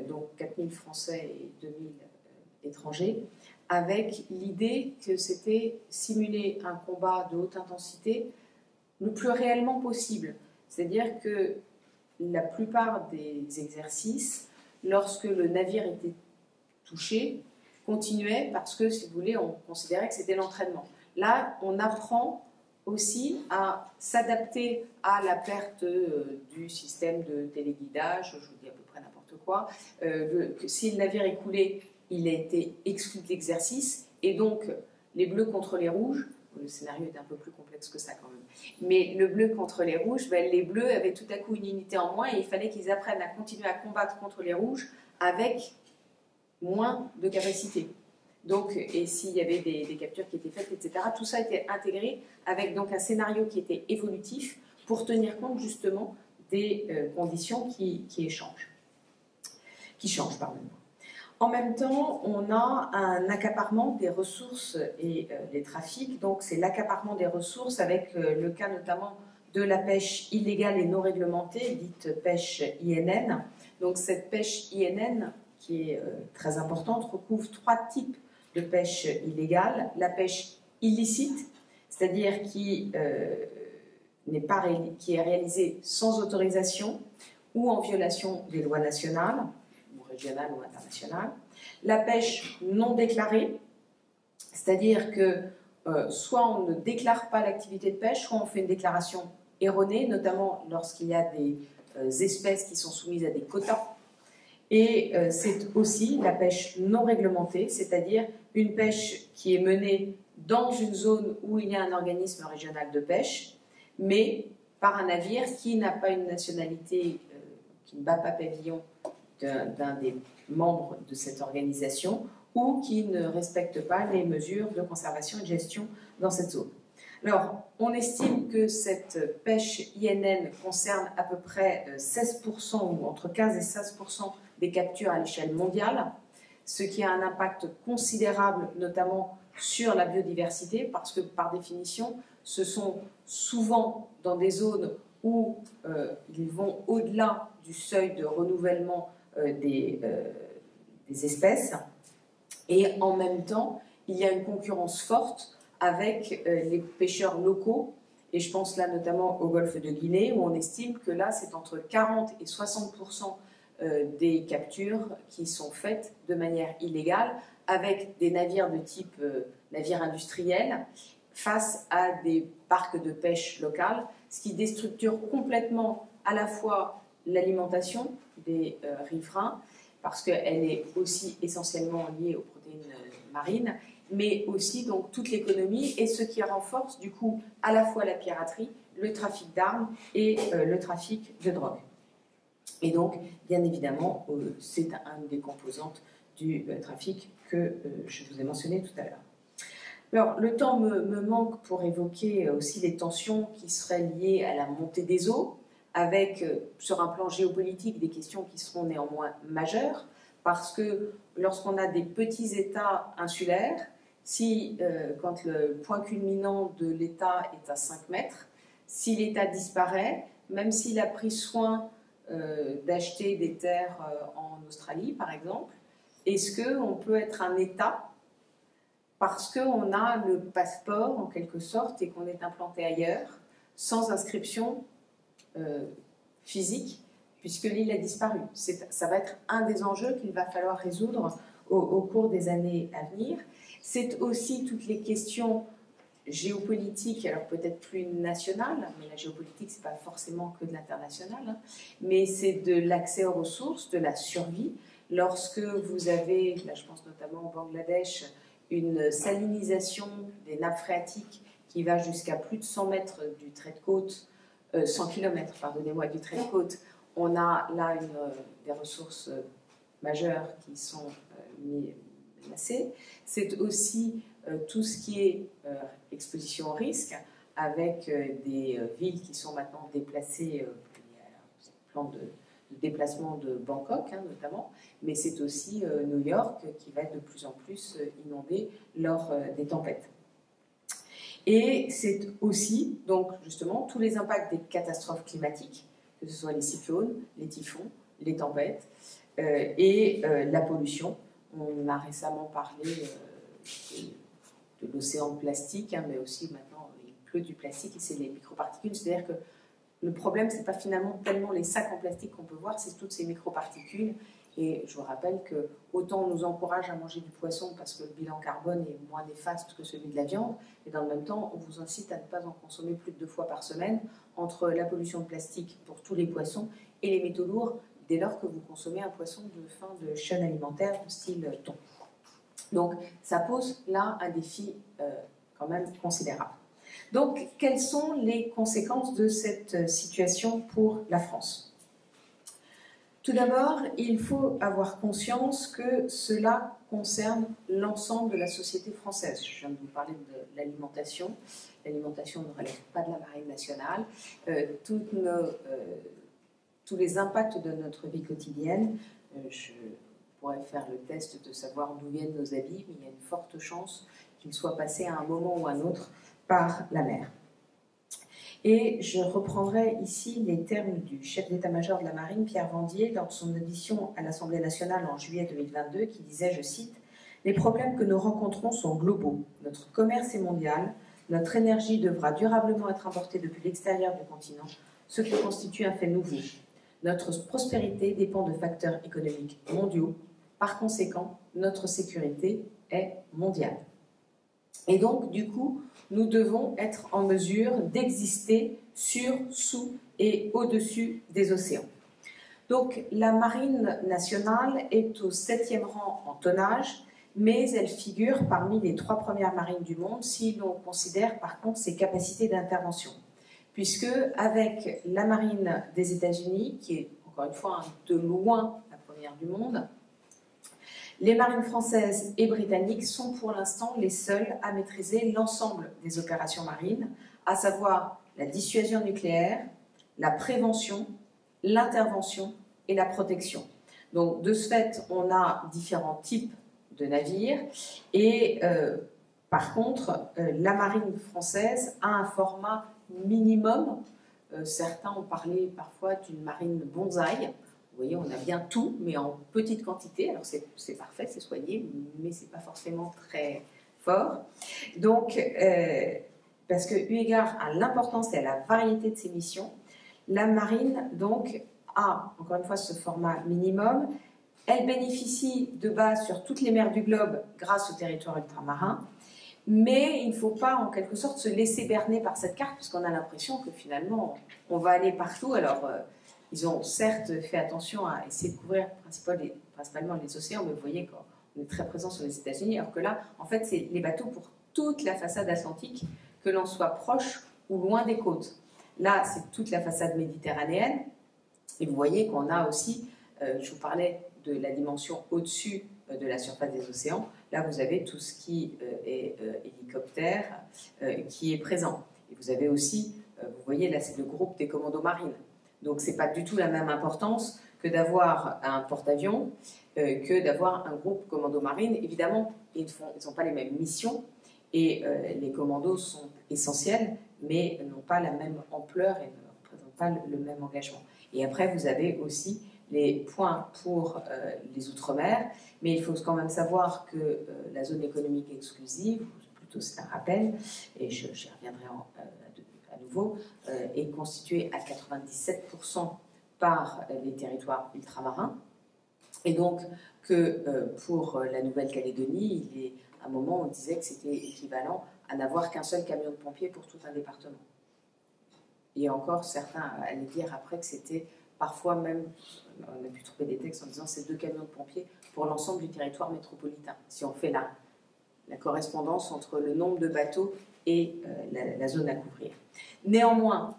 donc 4000 Français et 2000 étrangers, avec l'idée que c'était simuler un combat de haute intensité le plus réellement possible. C'est-à-dire que la plupart des exercices, lorsque le navire était touché, continuaient parce que, si vous voulez, on considérait que c'était l'entraînement. Là, on apprend aussi à s'adapter à la perte du système de téléguidage, je vous dis à peu près n'importe quoi, que si le navire est coulé, il a été exclu de l'exercice, et donc les bleus contre les rouges, le scénario est un peu plus complexe que ça quand même, mais le bleu contre les rouges, ben, les bleus avaient tout à coup une unité en moins, et il fallait qu'ils apprennent à continuer à combattre contre les rouges avec moins de capacité. Donc, et s'il y avait des captures qui étaient faites, etc., tout ça était intégré avec donc un scénario qui était évolutif pour tenir compte justement des conditions qui changent. En même temps, on a un accaparement des ressources et les trafics. Donc, c'est l'accaparement des ressources avec le cas notamment de la pêche illégale et non réglementée, dite pêche INN. Donc, cette pêche INN, qui est très importante, recouvre 3 types de pêche illégale. La pêche illicite, c'est-à-dire qui est réalisée sans autorisation ou en violation des lois nationales, régionale ou internationale. La pêche non déclarée, c'est-à-dire que soit on ne déclare pas l'activité de pêche, soit on fait une déclaration erronée, notamment lorsqu'il y a des espèces qui sont soumises à des quotas. Et c'est aussi la pêche non réglementée, c'est-à-dire une pêche qui est menée dans une zone où il y a un organisme régional de pêche, mais par un navire qui n'a pas une nationalité, qui ne bat pas pavillon d'un des membres de cette organisation ou qui ne respecte pas les mesures de conservation et de gestion dans cette zone. Alors, on estime que cette pêche INN concerne à peu près 16% ou entre 15 et 16% des captures à l'échelle mondiale, ce qui a un impact considérable notamment sur la biodiversité parce que par définition, ce sont souvent dans des zones où ils vont au-delà du seuil de renouvellement des espèces, et en même temps il y a une concurrence forte avec les pêcheurs locaux, et je pense là notamment au golfe de Guinée où on estime que là c'est entre 40 et 60% des captures qui sont faites de manière illégale avec des navires de type navire industriel face à des parcs de pêche locales, ce qui déstructure complètement à la fois l'alimentation des riverains, parce qu'elle est aussi essentiellement liée aux protéines marines, mais aussi donc toute l'économie, et ce qui renforce du coup à la fois la piraterie, le trafic d'armes et le trafic de drogue. Et donc, bien évidemment, c'est une des composantes du trafic que je vous ai mentionné tout à l'heure. Alors, le temps me manque pour évoquer aussi les tensions qui seraient liées à la montée des eaux, avec, sur un plan géopolitique, des questions qui seront néanmoins majeures, parce que lorsqu'on a des petits États insulaires, quand le point culminant de l'État est à 5 mètres, si l'État disparaît, même s'il a pris soin d'acheter des terres en Australie, par exemple, est-ce qu'on peut être un État parce qu'on a le passeport, en quelque sorte, et qu'on est implanté ailleurs, sans inscription physique, puisque l'île a disparu. Ça va être un des enjeux qu'il va falloir résoudre au cours des années à venir. C'est aussi toutes les questions géopolitiques, alors peut-être plus nationales, mais la géopolitique, ce n'est pas forcément que de l'international, hein, mais c'est de l'accès aux ressources, de la survie. Lorsque vous avez, là je pense notamment au Bangladesh, une salinisation des nappes phréatiques qui va jusqu'à plus de 100 mètres du trait de côte, 100 km, pardonnez-moi, du trait de côte, on a là des ressources majeures qui sont menacées. C'est aussi tout ce qui est exposition au risque, avec des villes qui sont maintenant déplacées, il y a un plan de déplacement de Bangkok notamment, mais c'est aussi New York qui va être de plus en plus inondée lors des tempêtes. Et c'est aussi, donc justement, tous les impacts des catastrophes climatiques, que ce soit les cyclones, les typhons, les tempêtes et la pollution. On a récemment parlé de l'océan de plastique, mais aussi maintenant il pleut du plastique et c'est les microparticules. C'est-à-dire que le problème, ce n'est pas finalement tellement les sacs en plastique qu'on peut voir, c'est toutes ces microparticules. Et je vous rappelle que autant on nous encourage à manger du poisson parce que le bilan carbone est moins néfaste que celui de la viande, et dans le même temps, on vous incite à ne pas en consommer plus de 2 fois par semaine, entre la pollution de plastique pour tous les poissons et les métaux lourds, dès lors que vous consommez un poisson de fin de chaîne alimentaire de style thon. Donc ça pose là un défi quand même considérable. Donc quelles sont les conséquences de cette situation pour la France ? Tout d'abord, il faut avoir conscience que cela concerne l'ensemble de la société française. Je viens de vous parler de l'alimentation. L'alimentation ne relève pas de la Marine nationale. Tous les impacts de notre vie quotidienne, je pourrais faire le test de savoir d'où viennent nos habits, mais il y a une forte chance qu'ils soient passés à un moment ou à un autre par la mer. Et je reprendrai ici les termes du chef d'état-major de la Marine, Pierre Vendier, lors de son audition à l'Assemblée nationale en juillet 2022, qui disait, je cite, « Les problèmes que nous rencontrons sont globaux. Notre commerce est mondial. Notre énergie devra durablement être importée depuis l'extérieur du continent, ce qui constitue un fait nouveau. Notre prospérité dépend de facteurs économiques mondiaux. Par conséquent, notre sécurité est mondiale. » Et donc, du coup, nous devons être en mesure d'exister sur, sous et au-dessus des océans. Donc, la Marine nationale est au 7e rang en tonnage, mais elle figure parmi les 3 premières marines du monde si l'on considère par contre ses capacités d'intervention. Puisque, avec la Marine des États-Unis, qui est encore une fois de loin la première du monde, les marines françaises et britanniques sont pour l'instant les seules à maîtriser l'ensemble des opérations marines, à savoir la dissuasion nucléaire, la prévention, l'intervention et la protection. Donc, de ce fait, on a différents types de navires et par contre, la marine française a un format minimum. Certains ont parlé parfois d'une marine bonsaï. Vous voyez, on a bien tout, mais en petite quantité. Alors, c'est parfait, c'est soigné, mais ce n'est pas forcément très fort. Donc, parce que, eu égard à l'importance et à la variété de ses missions, la marine, donc, a, encore une fois, ce format minimum. Elle bénéficie de base sur toutes les mers du globe grâce au territoire ultramarin. Mais il ne faut pas, en quelque sorte, se laisser berner par cette carte, puisqu'on a l'impression que, finalement, on va aller partout. Alors, ils ont certes fait attention à essayer de couvrir principalement les océans, mais vous voyez qu'on est très présent sur les États-Unis, alors que là, en fait, c'est les bateaux pour toute la façade atlantique, que l'on soit proche ou loin des côtes. Là, c'est toute la façade méditerranéenne, et vous voyez qu'on a aussi, je vous parlais de la dimension au-dessus de la surface des océans, là, vous avez tout ce qui est hélicoptère qui est présent. Et vous avez aussi, vous voyez, là, c'est le groupe des commandos marines. Donc, ce n'est pas du tout la même importance que d'avoir un porte-avions, que d'avoir un groupe commando-marine. Évidemment, ils n'ont pas les mêmes missions et les commandos sont essentiels, mais n'ont pas la même ampleur et ne représentent pas le même engagement. Et après, vous avez aussi les points pour les Outre-mer, mais il faut quand même savoir que la zone économique exclusive, plutôt c'est un rappel, et j'y reviendrai à nouveau, est constituée à 97% par les territoires ultramarins. Et donc, que pour la Nouvelle-Calédonie, il est à un moment où on disait que c'était équivalent à n'avoir qu'un seul camion de pompiers pour tout un département. Et encore, certains allaient dire après que c'était parfois même, on a pu trouver des textes en disant c'est 2 camions de pompiers pour l'ensemble du territoire métropolitain. Si on fait la correspondance entre le nombre de bateaux et la zone à couvrir. Néanmoins,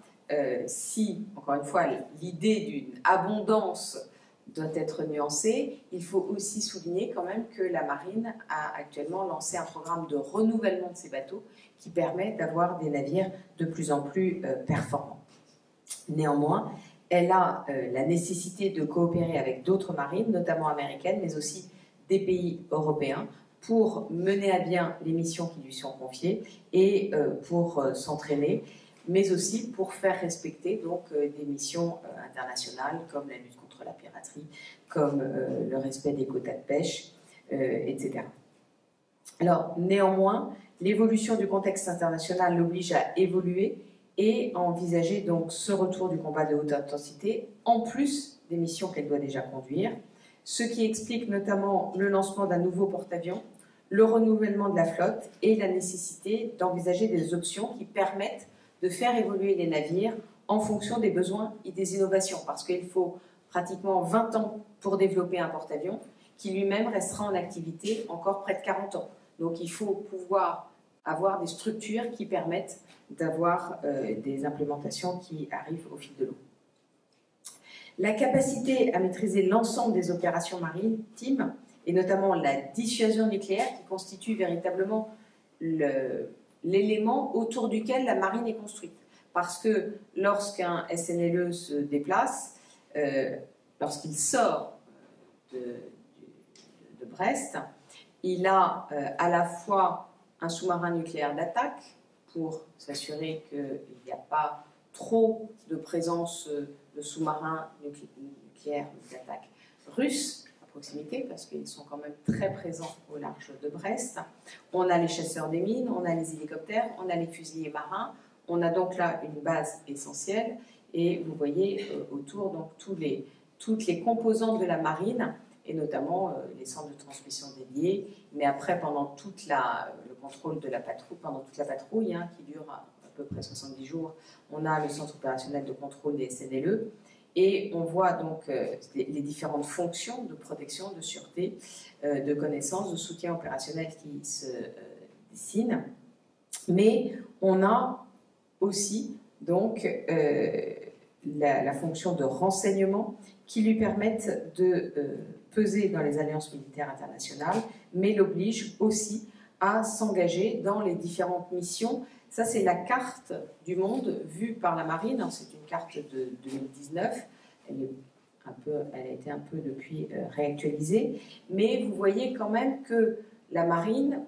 si, encore une fois, l'idée d'une abondance doit être nuancée. Il faut aussi souligner quand même que la marine a actuellement lancé un programme de renouvellement de ses bateaux qui permet d'avoir des navires de plus en plus performants. Néanmoins, elle a la nécessité de coopérer avec d'autres marines, notamment américaines, mais aussi des pays européens, pour mener à bien les missions qui lui sont confiées et pour s'entraîner, mais aussi pour faire respecter donc, des missions internationales comme la lutte contre la piraterie, comme le respect des quotas de pêche, etc. Alors, néanmoins, l'évolution du contexte international l'oblige à évoluer et à envisager donc ce retour du combat de haute intensité, en plus des missions qu'elle doit déjà conduire, ce qui explique notamment le lancement d'un nouveau porte-avions, le renouvellement de la flotte et la nécessité d'envisager des options qui permettent de faire évoluer les navires en fonction des besoins et des innovations, parce qu'il faut pratiquement 20 ans pour développer un porte-avions qui lui-même restera en activité encore près de 40 ans. Donc il faut pouvoir avoir des structures qui permettent d'avoir des implémentations qui arrivent au fil de l'eau. La capacité à maîtriser l'ensemble des opérations maritimes, et notamment la dissuasion nucléaire, qui constitue véritablement l'élément autour duquel la marine est construite. Parce que lorsqu'un SNLE se déplace, lorsqu'il sort de Brest, il a à la fois un sous-marin nucléaire d'attaque pour s'assurer qu'il n'y a pas trop de présence de sous-marins nucléaires d'attaque russes à proximité, parce qu'ils sont quand même très présents au large de Brest. On a les chasseurs des mines, on a les hélicoptères, on a les fusiliers marins. On a donc là une base essentielle et vous voyez autour donc, toutes les composantes de la marine et notamment les centres de transmission dédiés. Mais après, pendant tout le contrôle de la patrouille, pendant toute la patrouille qui dure à peu près 70 jours, on a le centre opérationnel de contrôle des SNLE et on voit donc les différentes fonctions de protection, de sûreté, de connaissance, de soutien opérationnel qui se dessinent. Mais on a aussi donc la fonction de renseignement qui lui permettent de peser dans les alliances militaires internationales, mais l'oblige aussi à s'engager dans les différentes missions. Ça, c'est la carte du monde vue par la marine. C'est une carte de 2019. Elle a été un peu depuis réactualisée. Mais vous voyez quand même que la marine,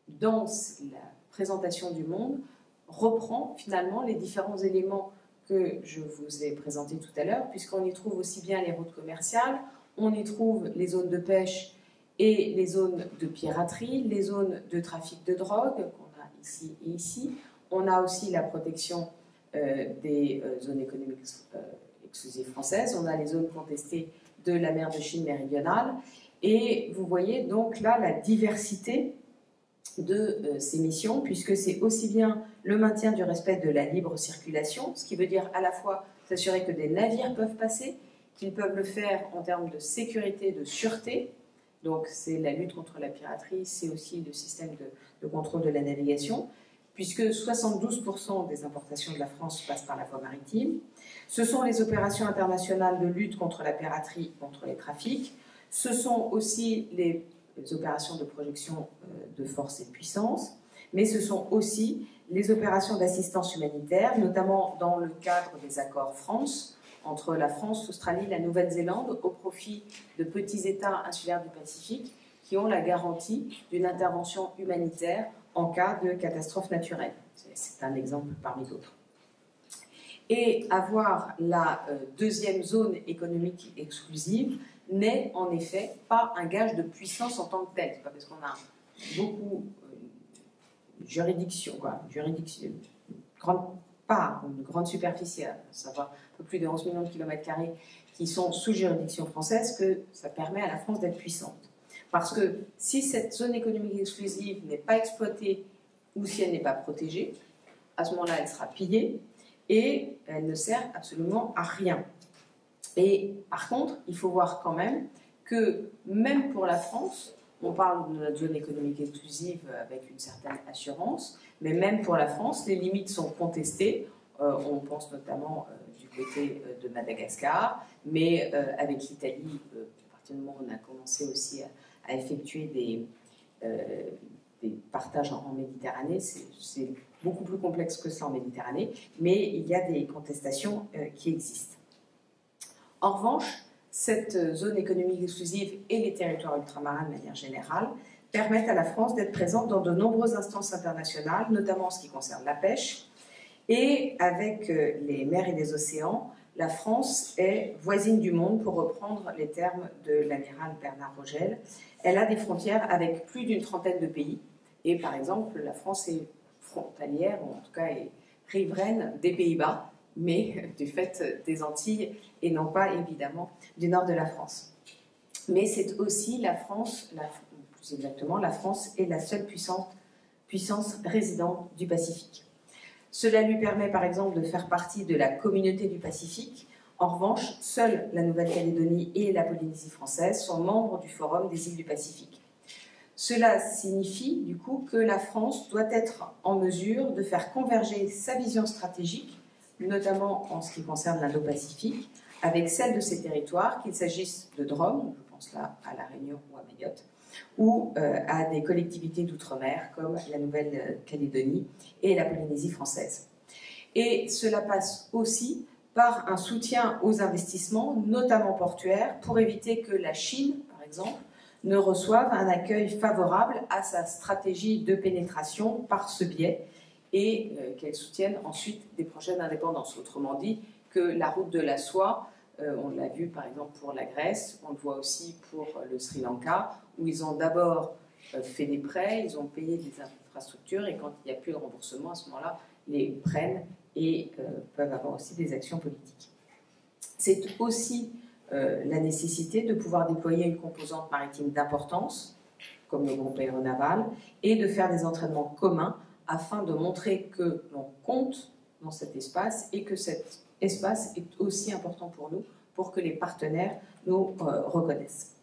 dans la présentation du monde, reprend finalement les différents éléments que je vous ai présentés tout à l'heure, puisqu'on y trouve aussi bien les routes commerciales, on y trouve les zones de pêche et les zones de piraterie, les zones de trafic de drogue, qu'on a ici et ici. On a aussi la protection des zones économiques exclusives françaises, on a les zones contestées de la mer de Chine méridionale, et vous voyez donc là la diversité de ces missions, puisque c'est aussi bien le maintien du respect de la libre circulation, ce qui veut dire à la fois s'assurer que des navires peuvent passer, qu'ils peuvent le faire en termes de sécurité, de sûreté, donc c'est la lutte contre la piraterie, c'est aussi le système de contrôle de la navigation, puisque 72% des importations de la France passent par la voie maritime. Ce sont les opérations internationales de lutte contre la piraterie, contre les trafics, ce sont aussi les opérations de projection de force et de puissance, mais ce sont aussi les opérations d'assistance humanitaire, notamment dans le cadre des accords France, entre la France, l'Australie, la Nouvelle-Zélande, au profit de petits États insulaires du Pacifique qui ont la garantie d'une intervention humanitaire en cas de catastrophe naturelle. C'est un exemple parmi d'autres. Et avoir la deuxième zone économique exclusive n'est en effet pas un gage de puissance en tant que tel. C'est pas parce qu'on a beaucoup juridiction, une grande part, une grande superficie, à savoir un peu plus de 11 millions de kilomètres carrés qui sont sous juridiction française, que ça permet à la France d'être puissante. Parce que si cette zone économique exclusive n'est pas exploitée ou si elle n'est pas protégée, à ce moment-là, elle sera pillée et elle ne sert absolument à rien. Et par contre, il faut voir quand même que même pour la France, on parle de notre zone économique exclusive avec une certaine assurance, mais même pour la France, les limites sont contestées. On pense notamment du côté de Madagascar, mais avec l'Italie, à partir du moment où on a commencé aussi à effectuer des partages en Méditerranée, c'est beaucoup plus complexe que ça en Méditerranée, mais il y a des contestations qui existent. En revanche, cette zone économique exclusive et les territoires ultramarins de manière générale permettent à la France d'être présente dans de nombreuses instances internationales, notamment en ce qui concerne la pêche. Et avec les mers et les océans, la France est voisine du monde, pour reprendre les termes de l'amiral Bernard Rogel. Elle a des frontières avec plus d'une trentaine de pays. Et par exemple, la France est frontalière, ou en tout cas est riveraine des Pays-Bas, mais du fait des Antilles et non pas évidemment du nord de la France. Mais c'est aussi la France, plus exactement, la France est la seule puissance résidente du Pacifique. Cela lui permet par exemple de faire partie de la communauté du Pacifique. En revanche, seules la Nouvelle-Calédonie et la Polynésie française sont membres du Forum des îles du Pacifique. Cela signifie du coup que la France doit être en mesure de faire converger sa vision stratégique, notamment en ce qui concerne l'Indo-Pacifique, avec celle de ces territoires, qu'il s'agisse de DROM, je pense là à La Réunion ou à Mayotte, ou à des collectivités d'outre-mer comme la Nouvelle-Calédonie et la Polynésie française. Et cela passe aussi par un soutien aux investissements, notamment portuaires, pour éviter que la Chine, par exemple, ne reçoive un accueil favorable à sa stratégie de pénétration par ce biais, et qu'elle soutienne ensuite des projets d'indépendance. Autrement dit, que la route de la soie, on l'a vu par exemple pour la Grèce, on le voit aussi pour le Sri Lanka, où ils ont d'abord fait des prêts, ils ont payé des infrastructures, et quand il n'y a plus de remboursement, à ce moment-là, les prennent et peuvent avoir aussi des actions politiques. C'est aussi la nécessité de pouvoir déployer une composante maritime d'importance, comme le groupe aéronaval, et de faire des entraînements communs afin de montrer que l'on compte dans cet espace et que cet espace est aussi important pour nous, pour que les partenaires nous reconnaissent.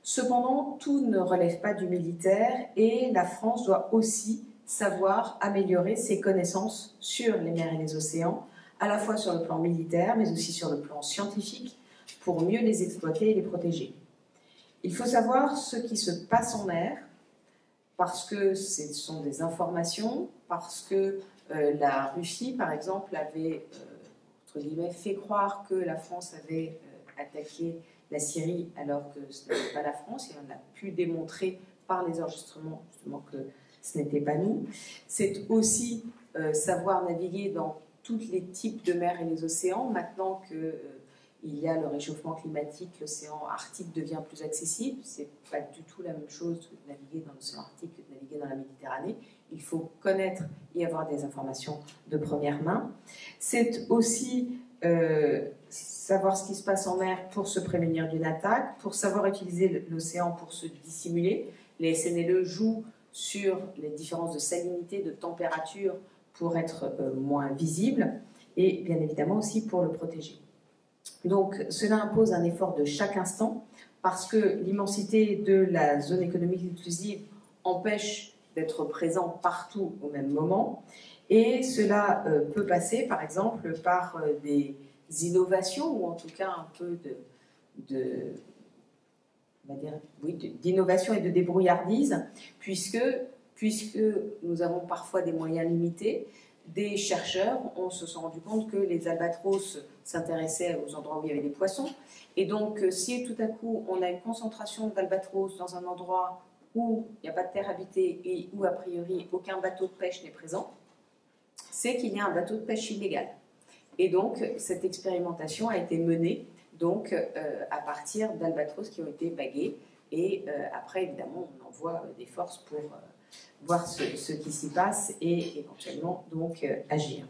Cependant, tout ne relève pas du militaire, et la France doit aussi savoir améliorer ses connaissances sur les mers et les océans, à la fois sur le plan militaire, mais aussi sur le plan scientifique, pour mieux les exploiter et les protéger. Il faut savoir ce qui se passe en mer, parce que ce sont des informations, parce que la Russie, par exemple, avait, entre guillemets, fait croire que la France avait attaqué la Syrie, alors que ce n'était pas la France, et on a pu démontrer par les enregistrements, justement, que ce n'était pas nous. C'est aussi savoir naviguer dans tous les types de mers et les océans. Maintenant qu'il y a le réchauffement climatique, l'océan Arctique devient plus accessible. Ce n'est pas du tout la même chose de naviguer dans l'océan Arctique que de naviguer dans la Méditerranée. Il faut connaître et avoir des informations de première main. C'est aussi savoir ce qui se passe en mer pour se prémunir d'une attaque, pour savoir utiliser l'océan pour se dissimuler. Les SNLE jouent sur les différences de salinité, de température, pour être moins visible, et bien évidemment aussi pour le protéger. Donc cela impose un effort de chaque instant, parce que l'immensité de la zone économique exclusive empêche d'être présent partout au même moment, et cela peut passer par exemple par des innovations, ou en tout cas un peu d'innovation et de débrouillardise, puisque nous avons parfois des moyens limités. Des chercheurs se sont rendus compte que les albatros s'intéressaient aux endroits où il y avait des poissons, et donc si tout à coup on a une concentration d'albatros dans un endroit où il n'y a pas de terre habitée et où a priori aucun bateau de pêche n'est présent, c'est qu'il y a un bateau de pêche illégal. Et donc cette expérimentation a été menée donc, à partir d'albatros qui ont été bagués, et après évidemment on envoie des forces pour voir ce qui s'y passe et éventuellement donc agir.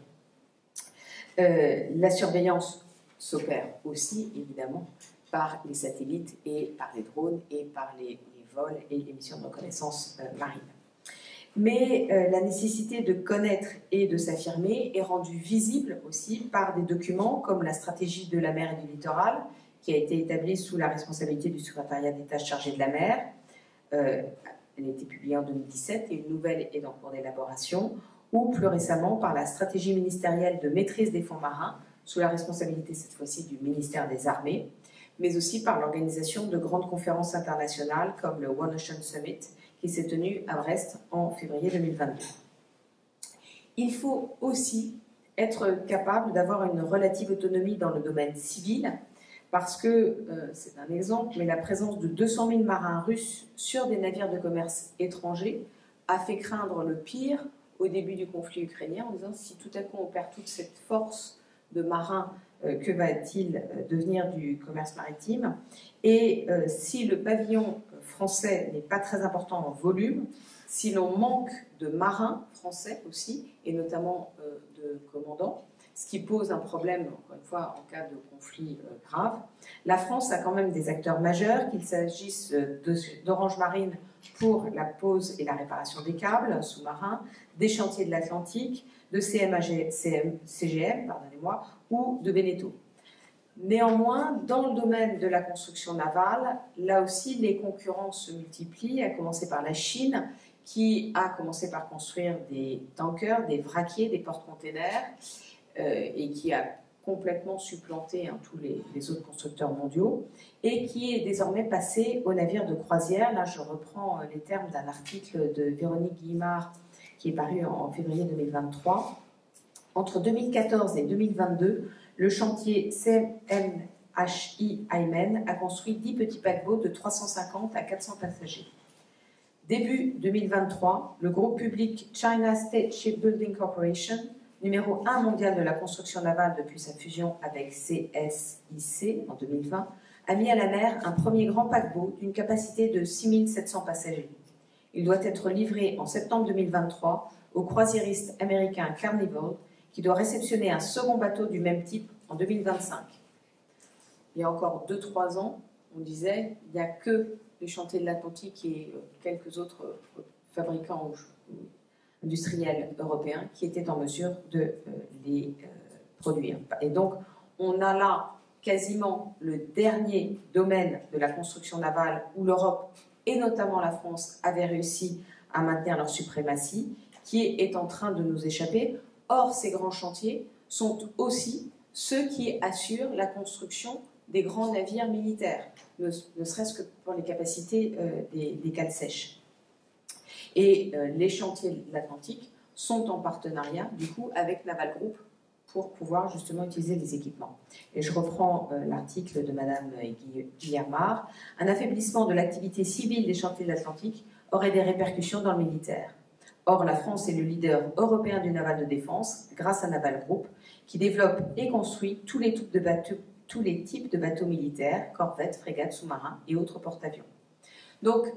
La surveillance s'opère aussi évidemment par les satellites et par les drones et par les vols et les missions de reconnaissance marine. Mais la nécessité de connaître et de s'affirmer est rendue visible aussi par des documents comme la stratégie de la mer et du littoral, qui a été établie sous la responsabilité du secrétariat d'État chargé de la mer. Elle a été publiée en 2017 et une nouvelle est en cours d'élaboration, ou plus récemment par la stratégie ministérielle de maîtrise des fonds marins, sous la responsabilité cette fois-ci du ministère des Armées, mais aussi par l'organisation de grandes conférences internationales comme le One Ocean Summit qui s'est tenu à Brest en février 2022. Il faut aussi être capable d'avoir une relative autonomie dans le domaine civil, parce que, c'est un exemple, mais la présence de 200 000 marins russes sur des navires de commerce étrangers a fait craindre le pire au début du conflit ukrainien, en disant si tout à coup on perd toute cette force de marins, que va-t-il devenir du commerce maritime? Et si le pavillon français n'est pas très important en volume, si l'on manque de marins français aussi, et notamment de commandants, ce qui pose un problème, encore une fois, en cas de conflit grave. La France a quand même des acteurs majeurs, qu'il s'agisse d'Orange Marine pour la pose et la réparation des câbles sous-marins, des chantiers de l'Atlantique, de CGM, pardonnez-moi, ou de Beneteau. Néanmoins, dans le domaine de la construction navale, là aussi, les concurrents se multiplient, à commencer par la Chine, qui a commencé par construire des tankers, des vraquiers, des porte-containers, et qui a complètement supplanté tous les autres constructeurs mondiaux, et qui est désormais passé aux navires de croisière. Là, je reprends les termes d'un article de Véronique Guillemard, qui est paru en février 2023. Entre 2014 et 2022, le chantier CMHI Hymen a construit 10 petits paquebots de 350 à 400 passagers. Début 2023, le groupe public China State Shipbuilding Corporation, numéro 1 mondial de la construction navale depuis sa fusion avec CSIC en 2020, a mis à la mer un premier grand paquebot d'une capacité de 6 700 passagers. Il doit être livré en septembre 2023 au croisiériste américain Carnival, qui doit réceptionner un second bateau du même type en 2025. Il y a encore 2-3 ans, on disait il n'y a que les chantiers de l'Atlantique et quelques autres fabricants industriels européens qui étaient en mesure de les produire. Et donc, on a là quasiment le dernier domaine de la construction navale où l'Europe, et notamment la France, avaient réussi à maintenir leur suprématie, qui est en train de nous échapper. Or, ces grands chantiers sont aussi ceux qui assurent la construction des grands navires militaires, ne serait-ce que pour les capacités des cales sèches. Et les chantiers de l'Atlantique sont en partenariat, du coup, avec Naval Group pour pouvoir justement utiliser les équipements. Et je reprends l'article de Madame Guillemard. Un affaiblissement de l'activité civile des chantiers de l'Atlantique aurait des répercussions dans le militaire. Or, la France est le leader européen du naval de défense grâce à Naval Group, qui développe et construit tous les types de bateaux militaires, corvettes, frégates, sous-marins et autres porte-avions. Donc,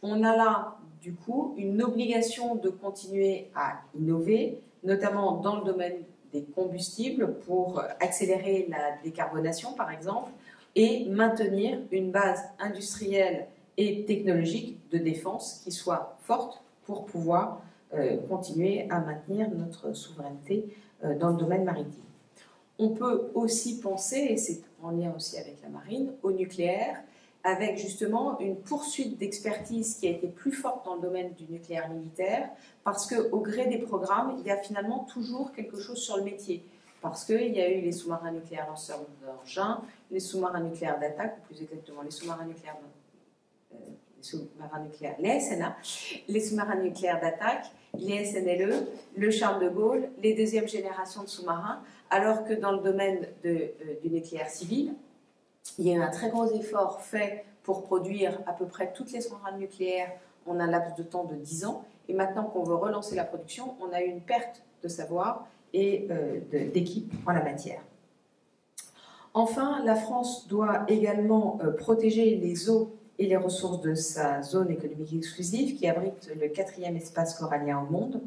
on a là, du coup, une obligation de continuer à innover, notamment dans le domaine des combustibles pour accélérer la décarbonation, par exemple, et maintenir une base industrielle et technologique de défense qui soit forte pour pouvoir continuer à maintenir notre souveraineté dans le domaine maritime. On peut aussi penser, et c'est en lien aussi avec la marine, au nucléaire, avec justement une poursuite d'expertise qui a été plus forte dans le domaine du nucléaire militaire, parce qu'au gré des programmes, il y a finalement toujours quelque chose sur le métier. Parce qu'il y a eu les sous-marins nucléaires lanceurs d'engins, les sous-marins nucléaires d'attaque, ou plus exactement les sous-marins nucléaires les SNA, les sous-marins nucléaires d'attaque, les SNLE, le Charles de Gaulle, les deuxième générations de sous-marins, alors que dans le domaine du nucléaire civil, il y a eu un très gros effort fait pour produire à peu près toutes les centrales nucléaires en un laps de temps de 10 ans, et maintenant qu'on veut relancer la production, on a eu une perte de savoir et d'équipe en la matière. Enfin, la France doit également protéger les eaux et les ressources de sa zone économique exclusive qui abrite le 4e espace corallien au monde,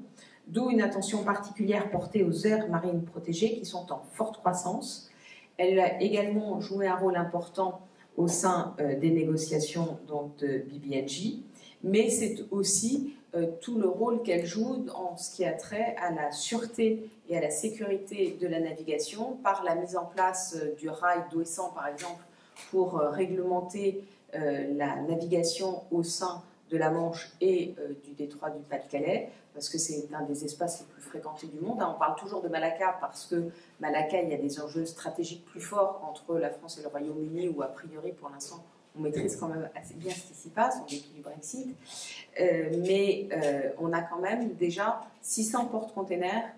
d'où une attention particulière portée aux aires marines protégées qui sont en forte croissance. Elle a également joué un rôle important au sein des négociations donc, de BBNJ, mais c'est aussi tout le rôle qu'elle joue en ce qui a trait à la sûreté et à la sécurité de la navigation par la mise en place du rail d'Ouessant, par exemple, pour réglementer la navigation au sein de la Manche et du détroit du Pas-de-Calais, parce que c'est un des espaces les plus fréquentés du monde. On parle toujours de Malacca parce que Malacca, il y a des enjeux stratégiques plus forts entre la France et le Royaume-Uni, où a priori, pour l'instant, on maîtrise quand même assez bien ce qui s'y passe, en dépit du Brexit. Mais on a quand même déjà 600 porte-containers,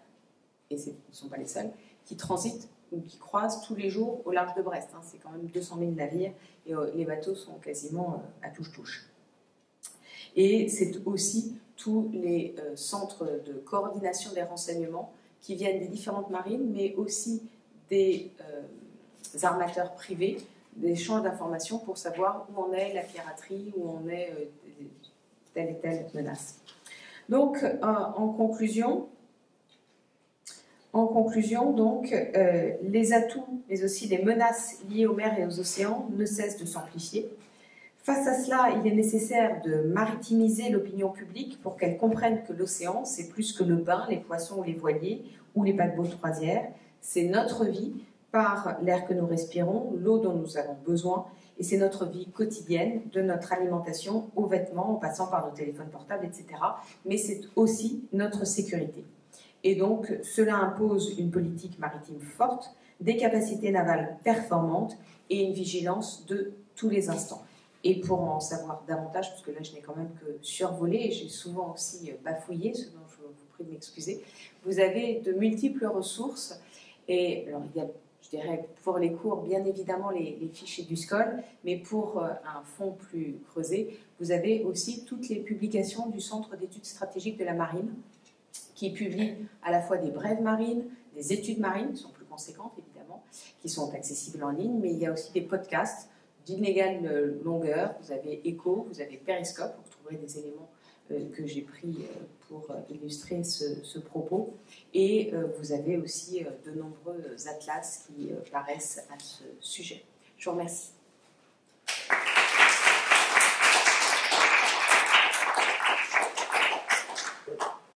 et ce ne sont pas les seuls, qui transitent ou qui croisent tous les jours au large de Brest. C'est quand même 200 000 navires et les bateaux sont quasiment à touche-touche. Et c'est aussi tous les centres de coordination des renseignements qui viennent des différentes marines, mais aussi des armateurs privés, des échanges d'informations pour savoir où en est la piraterie, où en est telle et telle menace. Donc, en conclusion, donc, les atouts, mais aussi les menaces liées aux mers et aux océans ne cessent de s'amplifier. Face à cela, il est nécessaire de maritimiser l'opinion publique pour qu'elle comprenne que l'océan, c'est plus que le bain, les poissons ou les voiliers, ou les paquebots de croisière. C'est notre vie par l'air que nous respirons, l'eau dont nous avons besoin, et c'est notre vie quotidienne, de notre alimentation aux vêtements, en passant par nos téléphones portables, etc. Mais c'est aussi notre sécurité. Et donc, cela impose une politique maritime forte, des capacités navales performantes et une vigilance de tous les instants. Et pour en savoir davantage, parce que là je n'ai quand même que survolé, et j'ai souvent aussi bafouillé, ce dont je vous prie de m'excuser, vous avez de multiples ressources, et alors il y a, je dirais, pour les cours, bien évidemment les fichiers du SCOL, mais pour un fond plus creusé, vous avez aussi toutes les publications du Centre d'études stratégiques de la marine, qui publie à la fois des brèves marines, des études marines, qui sont plus conséquentes évidemment, qui sont accessibles en ligne, mais il y a aussi des podcasts d'inégale longueur. Vous avez Echo, vous avez Periscope, vous trouverez des éléments que j'ai pris pour illustrer ce propos, et vous avez aussi de nombreux atlas qui paraissent à ce sujet. Je vous remercie.